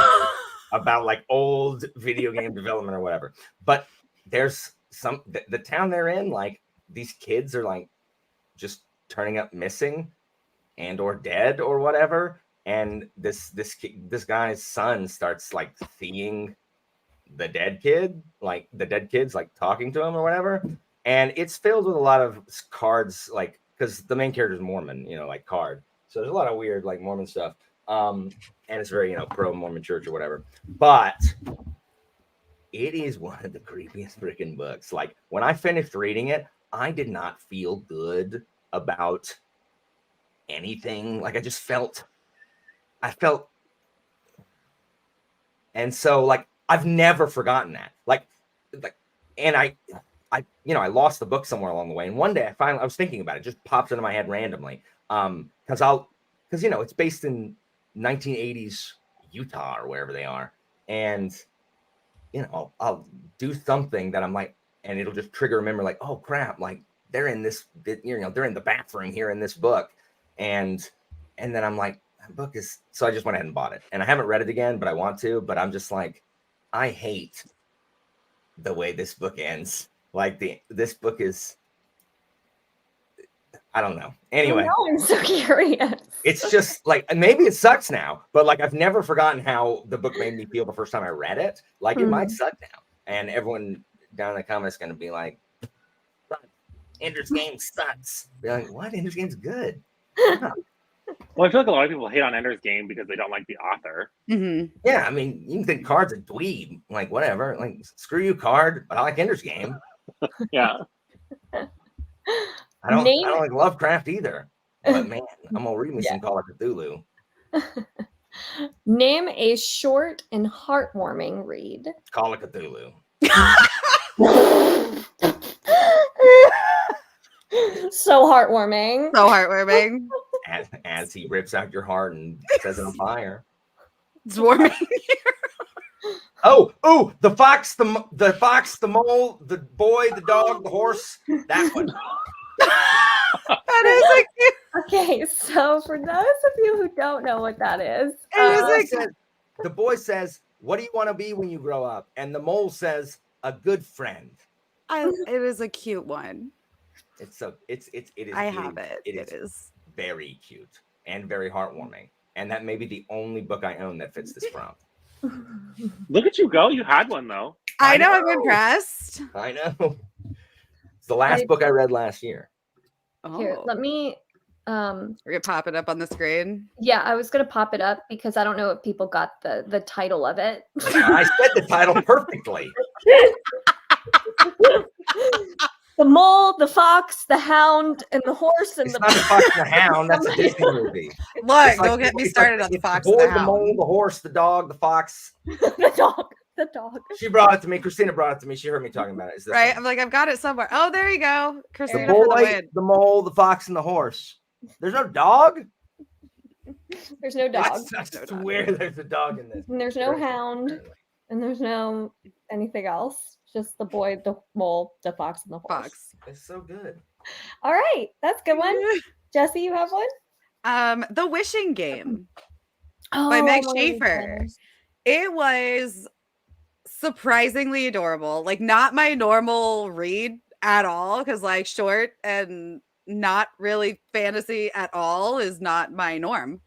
about like old video game development or whatever. But there's the town they're in, like these kids are like just turning up missing and or dead or whatever, and this guy's son starts like seeing the dead kids like talking to him or whatever, and it's filled with a lot of cards, like because the main character is Mormon, like card, so there's a lot of weird like Mormon stuff, and it's very pro Mormon church or whatever, but it is one of the creepiest freaking books. Like when I finished reading it, I did not feel good about anything. Like I felt, and so like I've never forgotten that. Like, and I lost the book somewhere along the way. And one day I was thinking about it, just pops into my head randomly. Because it's based in 1980s Utah or wherever they are, and I'll do something that I'm like, and it'll just trigger a memory like, oh crap, like they're in this, they're in the bathroom here in this book. And then I'm like, that book is, so I just went ahead and bought it. And I haven't read it again, but I want to, but I'm just like, I hate the way this book ends. Like this book is, I don't know. Anyway, I'm so curious. It's just like, maybe it sucks now, but like I've never forgotten how the book made me feel the first time I read it. Like it might suck now, and everyone down in the comments going to be like, Ender's Game sucks. Be like, what? Ender's Game's good. Well, I feel like a lot of people hate on Ender's Game because they don't like the author. Mm-hmm. Yeah, I mean, you can think Card's a dweeb, like whatever. Like, screw you, Card, but I like Ender's Game. Yeah. I don't like Lovecraft either. But man, I'm gonna read me some Call of Cthulhu. Name a short and heartwarming read. Call of Cthulhu. So heartwarming. So heartwarming. As he rips out your heart and sets it on fire. It's warming. Oh, the fox, the mole, the boy, the dog, the horse. That one. That is a cute. Okay, so for those of you who don't know what that is, the boy says, "What do you want to be when you grow up?" And the mole says, "A good friend." It is a cute one. It is. I have it. It is very cute and very heartwarming. And that may be the only book I own that fits this prompt. Look at you go. You had one, though. I know. I'm impressed. I know. It's the last book I read last year. Here, let me... We're gonna pop it up on the screen. Yeah, I was gonna pop it up because I don't know if people got the title of it. I said the title perfectly. The Mole, the Fox, the Hound, and the Horse, and it's not the Fox and the Hound. That's a Disney movie. Look, don't get me started on the Fox and the Hound. The mole, the horse, the dog, the fox. The dog. The dog. She brought it to me. Christina brought it to me. She heard me talking about it. Right? One? I'm like, I've got it somewhere. Oh, there you go. Christina the boy, for the win. The mole, the fox, and the horse. There's no dog? There's no dog. I swear there's a dog in this. And there's no hound. And there's no anything else. Just the boy, the mole, the fox, and the horse. Fox. It's so good. All right. That's a good one. Jesse, you have one? The Wishing Game by Meg Schaefer. It was surprisingly adorable. Like, not my normal read at all, because like short and not really fantasy at all is not my norm.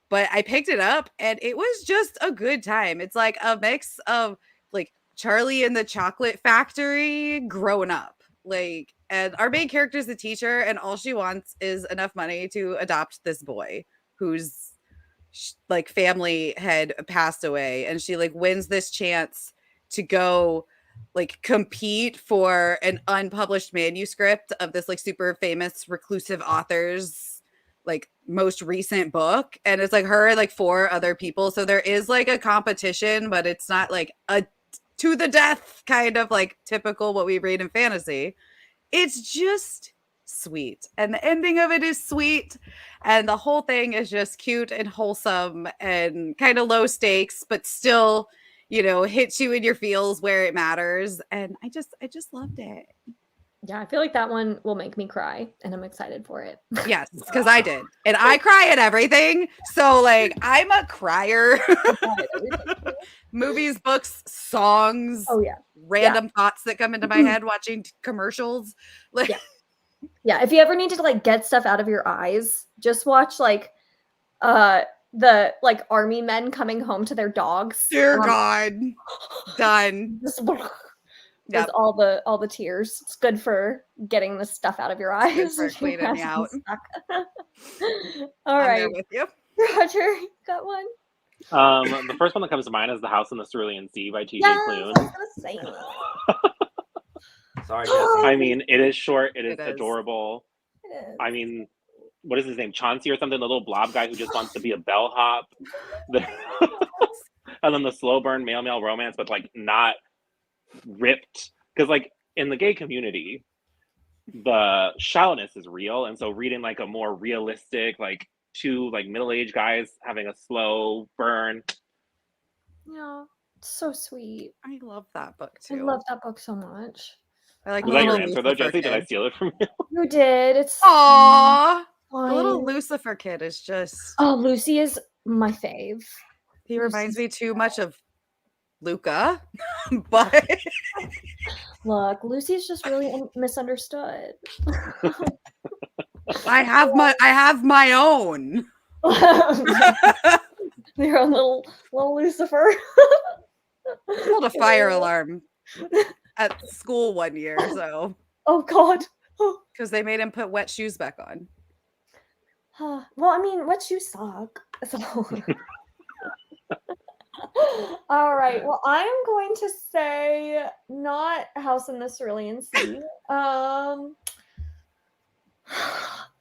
But I picked it up and it was just a good time. It's like a mix of like Charlie and the Chocolate Factory grown up. Like, and our main character is the teacher, and all she wants is enough money to adopt this boy whose like family had passed away, and she like wins this chance to go like compete for an unpublished manuscript of this like super famous reclusive author's like most recent book, and it's like her and like 4 other people, so there is like a competition, but it's not like a to the death kind of like typical what we read in fantasy. It's just sweet, and the ending of it is sweet, and the whole thing is just cute and wholesome and kind of low stakes, but still, you know, hits you in your feels where it matters. And I just loved it. Yeah, I feel like that one will make me cry, and I'm excited for it. Yes, because I did. And I cry at everything. So, like, I'm a crier. Movies, books, songs. Oh, yeah. Random thoughts that come into my head watching commercials. Like, yeah, if you ever need to, like, get stuff out of your eyes, just watch, like, the, like, army men coming home to their dogs. Dear God. Done. Yep. All the tears. It's good for getting the stuff out of your eyes. It's good for cleaning me out. All right. I'm there with you. Roger, you got one? The first one that comes to mind is The House in the Cerulean Sea by T.J. Klune. I was gonna say. Sorry, Jesse. I mean, it is short. It is It is. Adorable. It is. I mean, what is his name? Chauncey or something? The little blob guy who just wants to be a bellhop. And then the slow burn male romance, but like not ripped. Because like in the gay community, the shallowness is real. And so reading like a more realistic, like 2 like middle-aged guys having a slow burn. Yeah, it's so sweet. I love that book too. I love that book so much. I like Was that your answer though, Jesse? Did I steal it from you? You did. It's Aww. fine. The little Lucifer kid is just... Oh, Lucy is my fave. He reminds me too much of Luca, but... Look, Lucy's just really misunderstood. I have my own. Your own little Lucifer. I pulled a fire alarm at school one year, so... Oh, God. Because they made him put wet shoes back on. Well, I mean, wet shoes suck. So... All right. Well, I am going to say not House in the Cerulean Sea.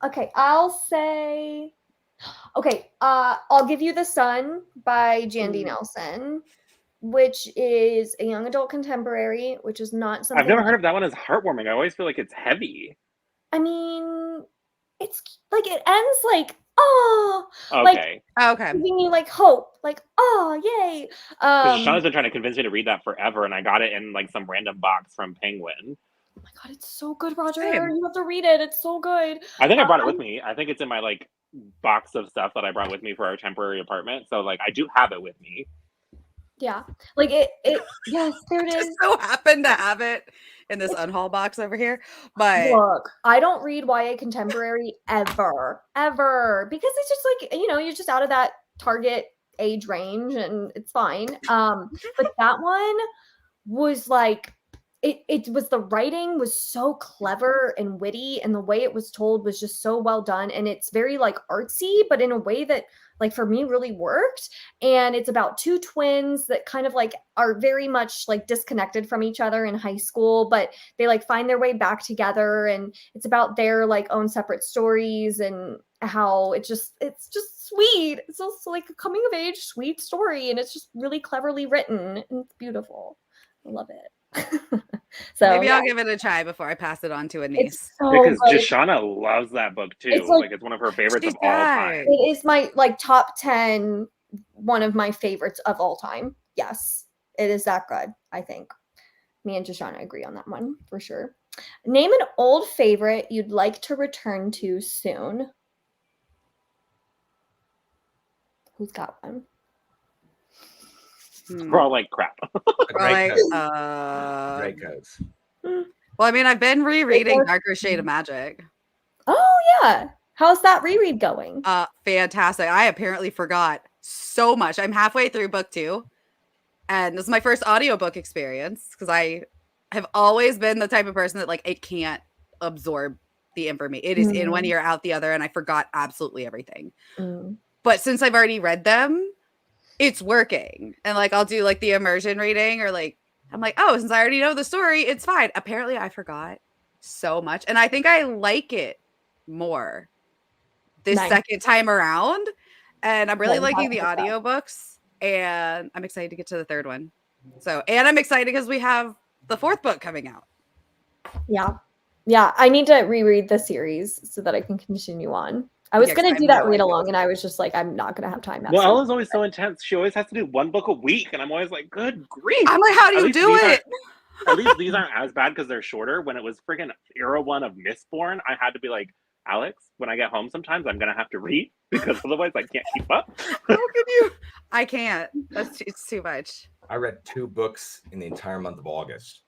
Okay, I'll say. Okay, I'll give you The Sun by Jandy Nelson, which is a young adult contemporary, which is not something. I've never heard of that one as heartwarming. I always feel like it's heavy. I mean, it's like it ends like, oh, okay, okay, giving you like hope, like, oh, yay. Shauna's been trying to convince me to read that forever, and I got it in like some random box from Penguin. Oh my God, it's so good, Roger. Same. You have to read it. It's so good. I think I brought it with me. I think it's in my like box of stuff that I brought with me for our temporary apartment. So like I do have it with me. Yeah. Like it yes, there it Just is. so happen to have it in this unhaul box over here. But look, I don't read YA contemporary ever, because it's just like, you're just out of that target age range and it's fine. But that one was like, it was, the writing was so clever and witty, and the way it was told was just so well done, and it's very like artsy, but in a way that like for me really worked. And it's about two twins that kind of like are very much like disconnected from each other in high school, but they like find their way back together, and it's about their like own separate stories and how it's just sweet. It's also like a coming of age sweet story, and it's just really cleverly written and it's beautiful. I love it. So maybe I'll give it a try before I pass it on to a niece. it's so Because good. Jashana loves that book too. It's Like it's one of her favorites of all time. It is my like top 10, one of my favorites of all time. Yes, it is that good. I think me and Jashana agree on that one for sure. Name an old favorite you'd like to return to soon. Who's got one? We're all like crap. Great Like, codes. well, I mean, I've been rereading Darker Shade of Magic. Oh yeah. How's that reread going? Fantastic. I apparently forgot so much. I'm halfway through book 2, and this is my first audiobook experience because I have always been the type of person that like it can't absorb the information. It is in one ear, out the other, and I forgot absolutely everything. But since I've already read them, it's working. And like I'll do like the immersion reading, or like I'm like, oh, since I already know the story, it's fine. Apparently I forgot so much, and I think I like it more this second time around, and I'm really liking the audiobooks, and I'm excited to get to the third one. So, and I'm excited because we have the 4th book coming out. Yeah, I need to reread the series so that I can continue on. I was going to do that read along, and I was just like, I'm not going to have time. Well, Ella's always so intense. She always has to do one book a week, and I'm always like, good grief. I'm like, how do you do it? At least these aren't as bad because they're shorter. When it was freaking era 1 of Mistborn, I had to be like, Alex, when I get home sometimes, I'm going to have to read because otherwise I can't keep up. How can you? I can't. It's too much. I read 2 books in the entire month of August.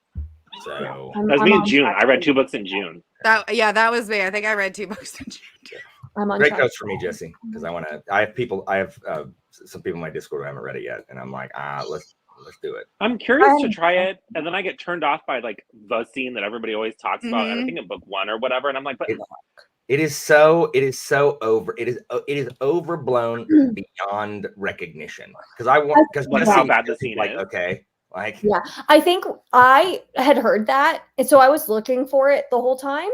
So that was me in June. I read 2 books in June. That was me. I think I read 2 books in June too. Great coach for me, Jesse, because I have some people in my Discord who haven't read it yet, and I'm like, let's do it. I'm curious to try it, and then I get turned off by like the scene that everybody always talks about, and I think in book 1 or whatever, and I'm like, but it is so overblown beyond recognition. Because how bad the scene like, is. Okay. Like, yeah, I think I had heard that, and so I was looking for it the whole time,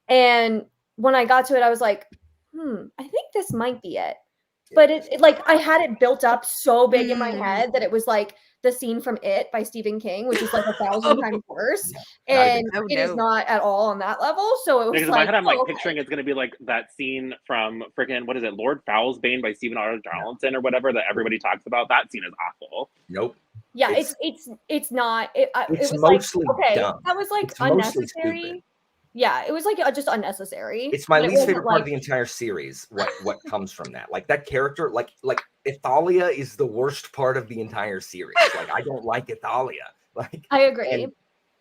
and when I got to it, I was like, I think this might be it. But it like I had it built up so big in my head that it was like the scene from It by Stephen King, which is like 1,000 times worse, and it is not at all on that level. So it was because like, in my head, I'm like picturing it's going to be like that scene from freaking what is it, Lord Foulsbane by Stephen R. Donaldson or whatever that everybody talks about. That scene is awful. Nope. Yeah, it's not. It was mostly like, okay, dumb. that was like It's unnecessary. Yeah, it was like just unnecessary. It's my least favorite part of the entire series. What comes from that? Like that character, like Ithalia is the worst part of the entire series. Like I don't like Ithalia. Like I agree.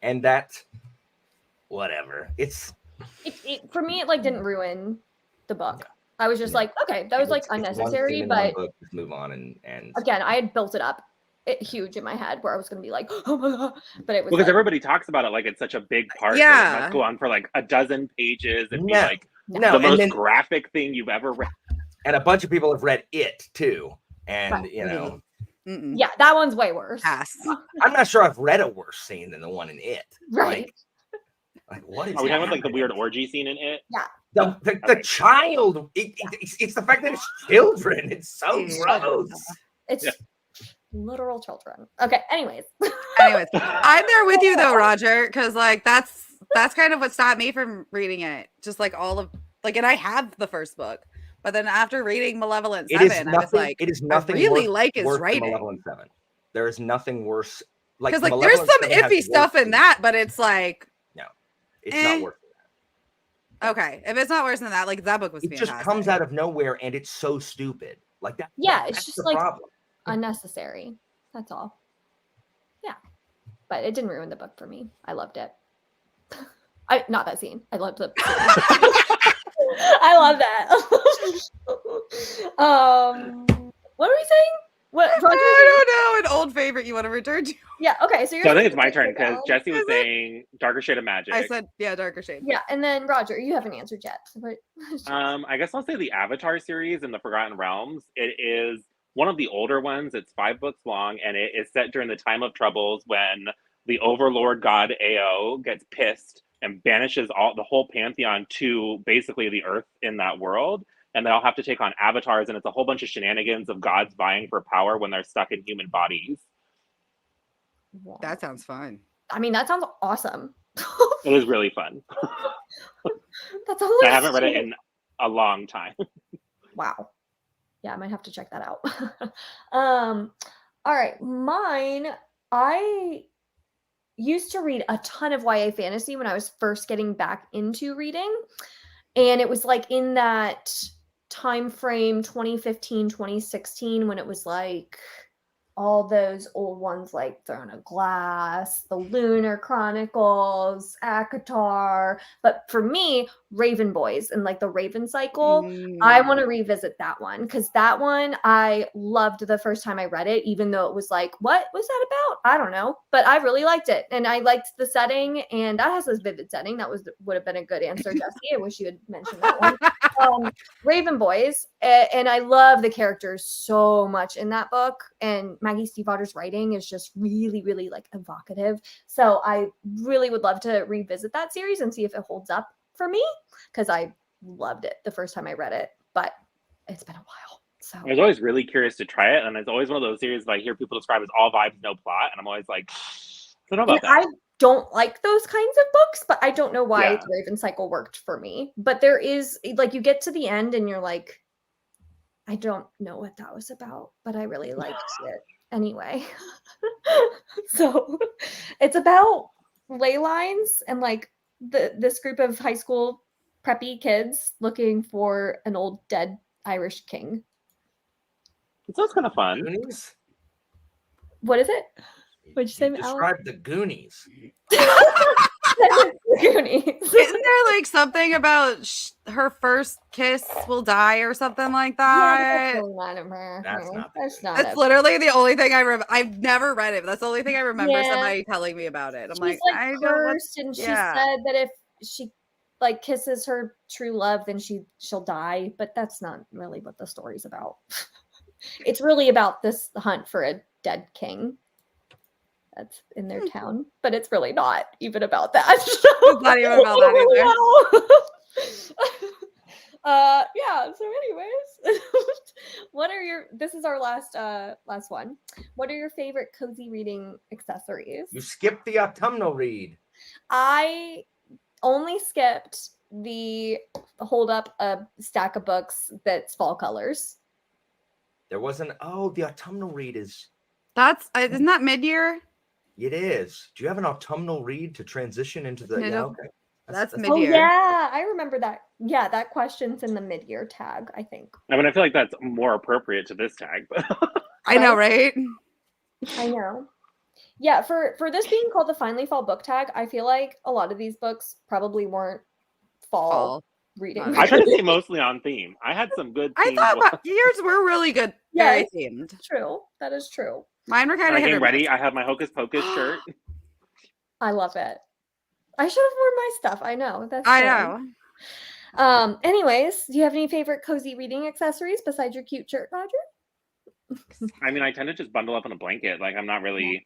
And that, whatever. It for me, it like didn't ruin the book. I was just like, okay, that was like unnecessary, but just move on and again, I had built it up huge in my head where I was going to be like, oh my God. But it was because everybody talks about it like it's such a big part. Yeah. It must go on for like a dozen pages and be like the most graphic thing you've ever read. And a bunch of people have read it too. And you know, yeah, that one's way worse. I'm not sure I've read a worse scene than the one in It. Right. Like what is? Are we talking about like the weird orgy scene in It? Yeah. The child. It's the fact that it's children. It's so gross. It's literal children. Okay. Anyways, I'm there with you though, Roger, because like that's kind of what stopped me from reading it. Just like all of like, and I have the first book, but then after reading Malevolent 7, I was like, it is nothing. I really like his writing. Malevolent 7. There is nothing worse. Because like there's some iffy stuff in that, but it's like It's not worse than that. Okay, if it's not worse than that, like that book was fantastic. Just comes out of nowhere and it's so stupid. Like that. Yeah, it's just like problem. Unnecessary. That's all. Yeah, but it didn't ruin the book for me. I loved it. Not that scene. I loved the scene. I love that. What are we saying? What? Roger, I don't know. An old favorite you want to return to? Yeah. Okay. So I think it's my turn because Jesse was saying Darker Shade of Magic. I said Darker Shade. Yeah, and then Roger, you haven't answered yet. But I guess I'll say the Avatar series in the Forgotten Realms. It is one of the older ones. It's 5 books long, and it is set during the time of troubles when the overlord god Ao gets pissed and banishes the whole pantheon to basically the earth in that world. And they all have to take on avatars, and it's a whole bunch of shenanigans of gods vying for power when they're stuck in human bodies. That sounds fun. I mean, that sounds awesome. It is really fun. That's all I haven't read it in a long time. Wow. Yeah, I might have to check that out. All right, mine. I used to read a ton of YA fantasy when I was first getting back into reading, and it was like in that time frame 2015 2016 when it was like all those old ones like Throne of Glass, the Lunar Chronicles, ACOTAR. But for me, Raven Boys and like the Raven Cycle, I want to revisit that one because that one I loved the first time I read it, even though it was like, what was that about? I don't know, but I really liked it. And I liked the setting, and that has this vivid setting. That would have been a good answer, Jesse. I wish you had mentioned that one. Raven Boys, and I love the characters so much in that book, and Maggie Stiefvater's writing is just really, really like evocative. So I really would love to revisit that series and see if it holds up for me, because I loved it the first time I read it, but it's been a while. So I was always really curious to try it, and it's always one of those series that I hear people describe as all vibes, no plot, and I'm always like, I don't know about that. I don't like those kinds of books, but I don't know why the Raven Cycle worked for me. But there is like, you get to the end and you're like, I don't know what that was about, but I really liked it anyway. So it's about ley lines and like this group of high school preppy kids looking for an old dead Irish king. It sounds kind of fun. Goonies? What is it? What'd you say? Describe the Goonies. Goonies. Isn't there like something about her first kiss will die or something like that? That's not That's literally the only thing I remember. I've never read it, but that's the only thing I remember somebody telling me about it. I'm like I don't know. And she said that if she like kisses her true love, then she'll die. But that's not really what the story's about. It's really about this hunt for a dead king that's in their town, but it's really not even about that. It's not even about that either. Yeah, so anyways, this is our last one. What are your favorite cozy reading accessories? You skipped the autumnal read. I only skipped the hold up a stack of books that's fall colors. There wasn't the autumnal read is isn't that mid-year? It is. Do you have an autumnal read to transition into the okay. That's mid-year. Oh yeah, I remember that. Yeah, that question's in the mid-year tag, I think. I mean, I feel like that's more appropriate to this tag, but I know, right? I know. Yeah, for this being called the Finally Fall book tag, I feel like a lot of these books probably weren't fall reading. I tried to stay mostly on theme. I had some good themes. I thought yours were really good. Very themed. True. That is true. Mine were kind of getting ready. I have my Hocus Pocus shirt. I love it. I should have worn my stuff. I know. I know. Anyways, do you have any favorite cozy reading accessories besides your cute shirt, Roger? I mean, I tend to just bundle up in a blanket. Like I'm not really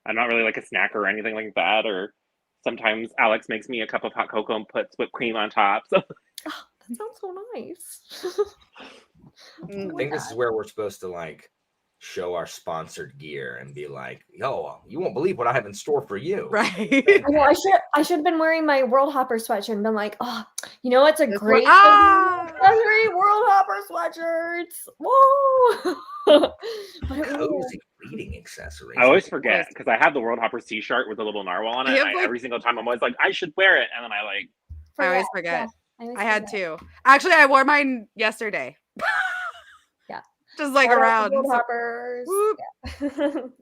like a snacker or anything like that. Or sometimes Alex makes me a cup of hot cocoa and puts whipped cream on top. So that sounds so nice. I think this is where we're supposed to like show our sponsored gear and be like, yo, you won't believe what I have in store for you. Right. I should have been wearing my World Hopper sweatshirt and been like, oh, you know what's a great accessory, World Hopper sweatshirts. Whoa! But it really is. Cozy reading accessories. I always forget because I have the World Hoppers t-shirt with the little narwhal on it. You And have, like- every single time I'm always like, I should wear it. And then I like, I always forget. Yeah, I had two. Actually, I wore mine yesterday. Yeah. Just like Shout out to around. World So- Hoppers. Whoop.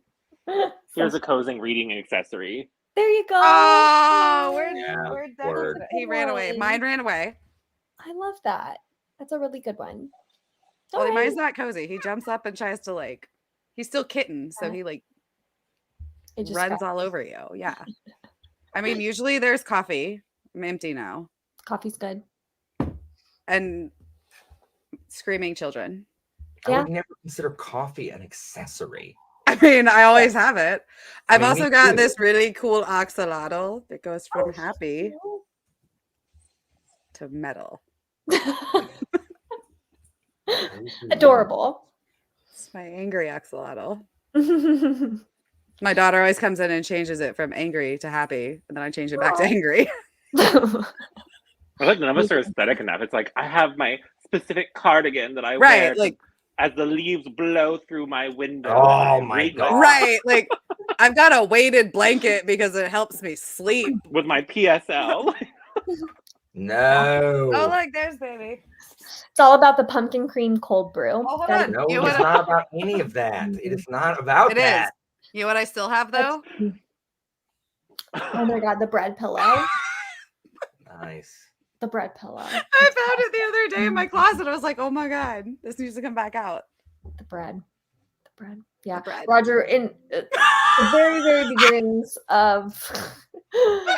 Yeah. here's a cozy reading accessory. There you go. Oh, Yeah, where'd that word. go? He ran away. One. Mine ran away. I love that. That's a really good one. Well, All mine's right. not cozy. He jumps up and tries to like. He's still kitten, so he like It just runs scratches. all over you. Yeah. I mean, usually there's coffee. I'm empty now. Coffee's good. And screaming children. Yeah. I would never consider coffee an accessory. I mean, I always have it. I've mean, also me got too. this really cool axolotl that goes from happy to metal. Adorable. It's my angry axolotl. My daughter always comes in and changes it from angry to happy, and then I change it back to Aw. angry. I feel like none of us are aesthetic enough. It's like, I have my specific cardigan that I Right, wear like- as the leaves blow through my window. Oh and I my read God. Right. Like I've got a weighted blanket because it helps me sleep. with my PSL. No. Oh, look, there's baby. It's all about the pumpkin cream cold brew. Oh, hold That on. No, You it's wanna- not about any of that. It is not about It is. that. You know what I still have though? Oh my god, the bread pillow. Nice. The bread pillow. I found it the other day in my closet. I was like, oh my God, this needs to come back out. The bread. The bread. Yeah. bread. Roger, in the very, very beginnings of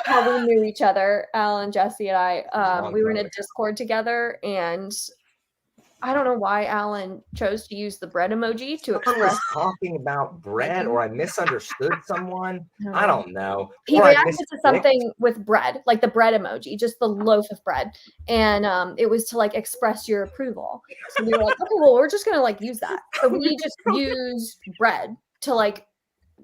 how we knew each other, Al and Jesse and I, we were in a Discord together, and I don't know why Alan chose to use the bread emoji to Someone was express. talking about bread, or I misunderstood someone. I know. don't know. He Or I reacted to misclicked. something with bread, like the bread emoji, just the loaf of bread, and it was to like express your approval. So we were like, okay, well, we're just gonna like use that. So we just used bread to like,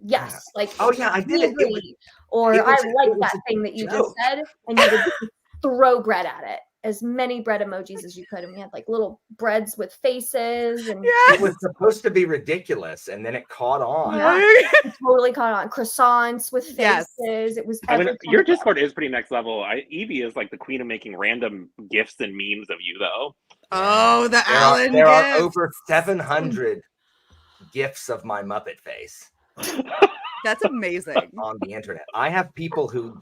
yes, like, Oh yeah, I did we it. It agree, was, or it I was- like it was that a thing that you just joke. said, and you would throw bread at it, as many bread emojis as you could, and we had like little breads with faces, and it was supposed to be ridiculous, and then it caught on. Yeah. it totally caught on. Croissants with faces. Yes. It was. I mean, every your kind of- Discord is pretty next level. Evie is like the queen of making random gifs and memes of you, though. Oh, the There, Alan there are gift. over 700 gifs of my Muppet face That's amazing. on the internet. I have people who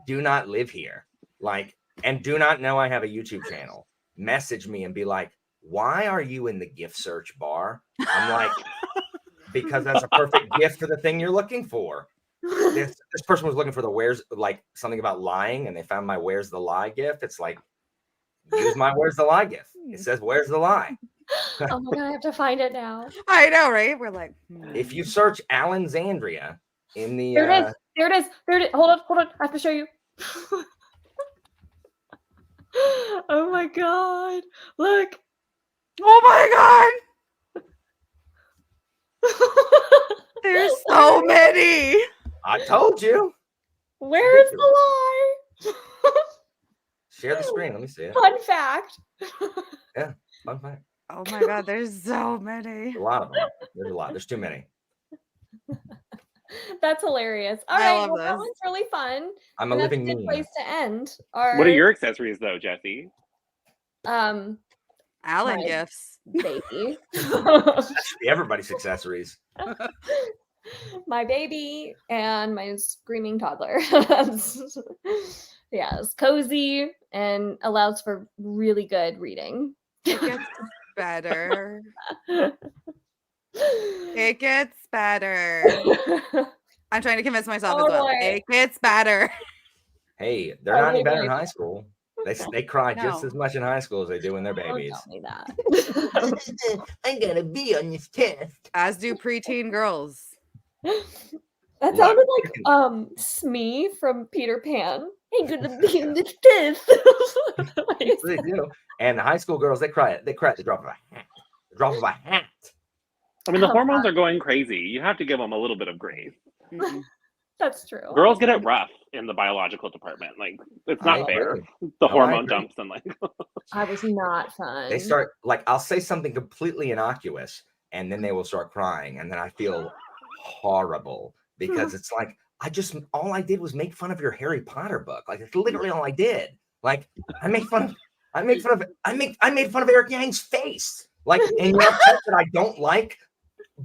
do not live here, like, and do not know I have a YouTube channel, message me and be like, why are you in the gift search bar? I'm like, because that's a perfect gift for the thing you're looking for. This person was looking for the where's, like something about lying, and they found my where's the lie gift. It's like, use my where's the lie gift. It says where's the lie. Oh my god, I have to find it now. I know, right? We're like, If you search Alexandria in the There it is. There it is. There it is. Hold on. I have to show you. Oh my god! Look. oh my God, there's so many. I told you. Where's the lie? Share the screen. Let me see it. Fun fact. Fun fact. Oh my God, there's so many. A lot of them. There's a lot. There's too many. That's hilarious. All I right, love well, that this. one's really fun. I'm a And that's living a good meme. place to end. What are your accessories, though, Jesse? Alan Alan Right. gifts. baby? That should be everybody's accessories. My baby and my screaming toddler. Yes, cozy and allows for really good reading. It gets better. It gets better. I'm trying to convince myself Oh, as well. boy. It gets better. Hey, they're Oh, not any hey, better in baby. high school. They cry just No. as much in high school as they do when they're Don't babies. tell me that. I'm gonna be on this test. As do preteen girls. That What? sounded like Smee from Peter Pan. I'm gonna be in this test. They do. And high school girls, they cry at the drop of a hat. The drop of a hat. I mean, the Oh, hormones are going crazy. You have to give them a little bit of grace. Mm-mm. That's true. Girls get it rough in the biological department. Like, it's not fair. The hormone dumps and like. I was not fun. They start, like, I'll say something completely innocuous, and then they will start crying, and then I feel horrible because it's like, all I did was make fun of your Harry Potter book. Like, it's literally all I did. Like, I made fun of Eric Yang's face. Like, and you're upset that I don't like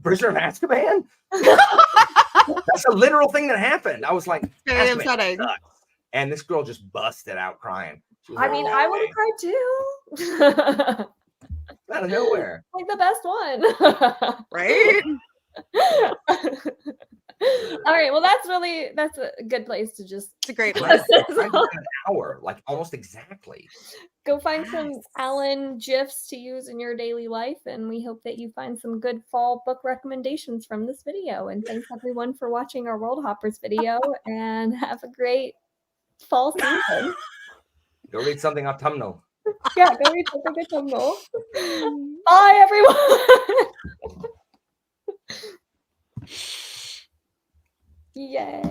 Prisoner of Azkaban? That's a literal thing that happened. I was like, very upsetting. And this girl just busted out crying. I mean, I would have cried too. Out of nowhere. Like the best one. Right? All right. Well, that's a good place to just. It's a great place. An hour, like almost exactly. Go find some Alan GIFs to use in your daily life, and we hope that you find some good fall book recommendations from this video. And thanks everyone for watching our World Hoppers video, and have a great fall season. Go read something autumnal. Yeah, go read something autumnal. Bye, everyone. Yay.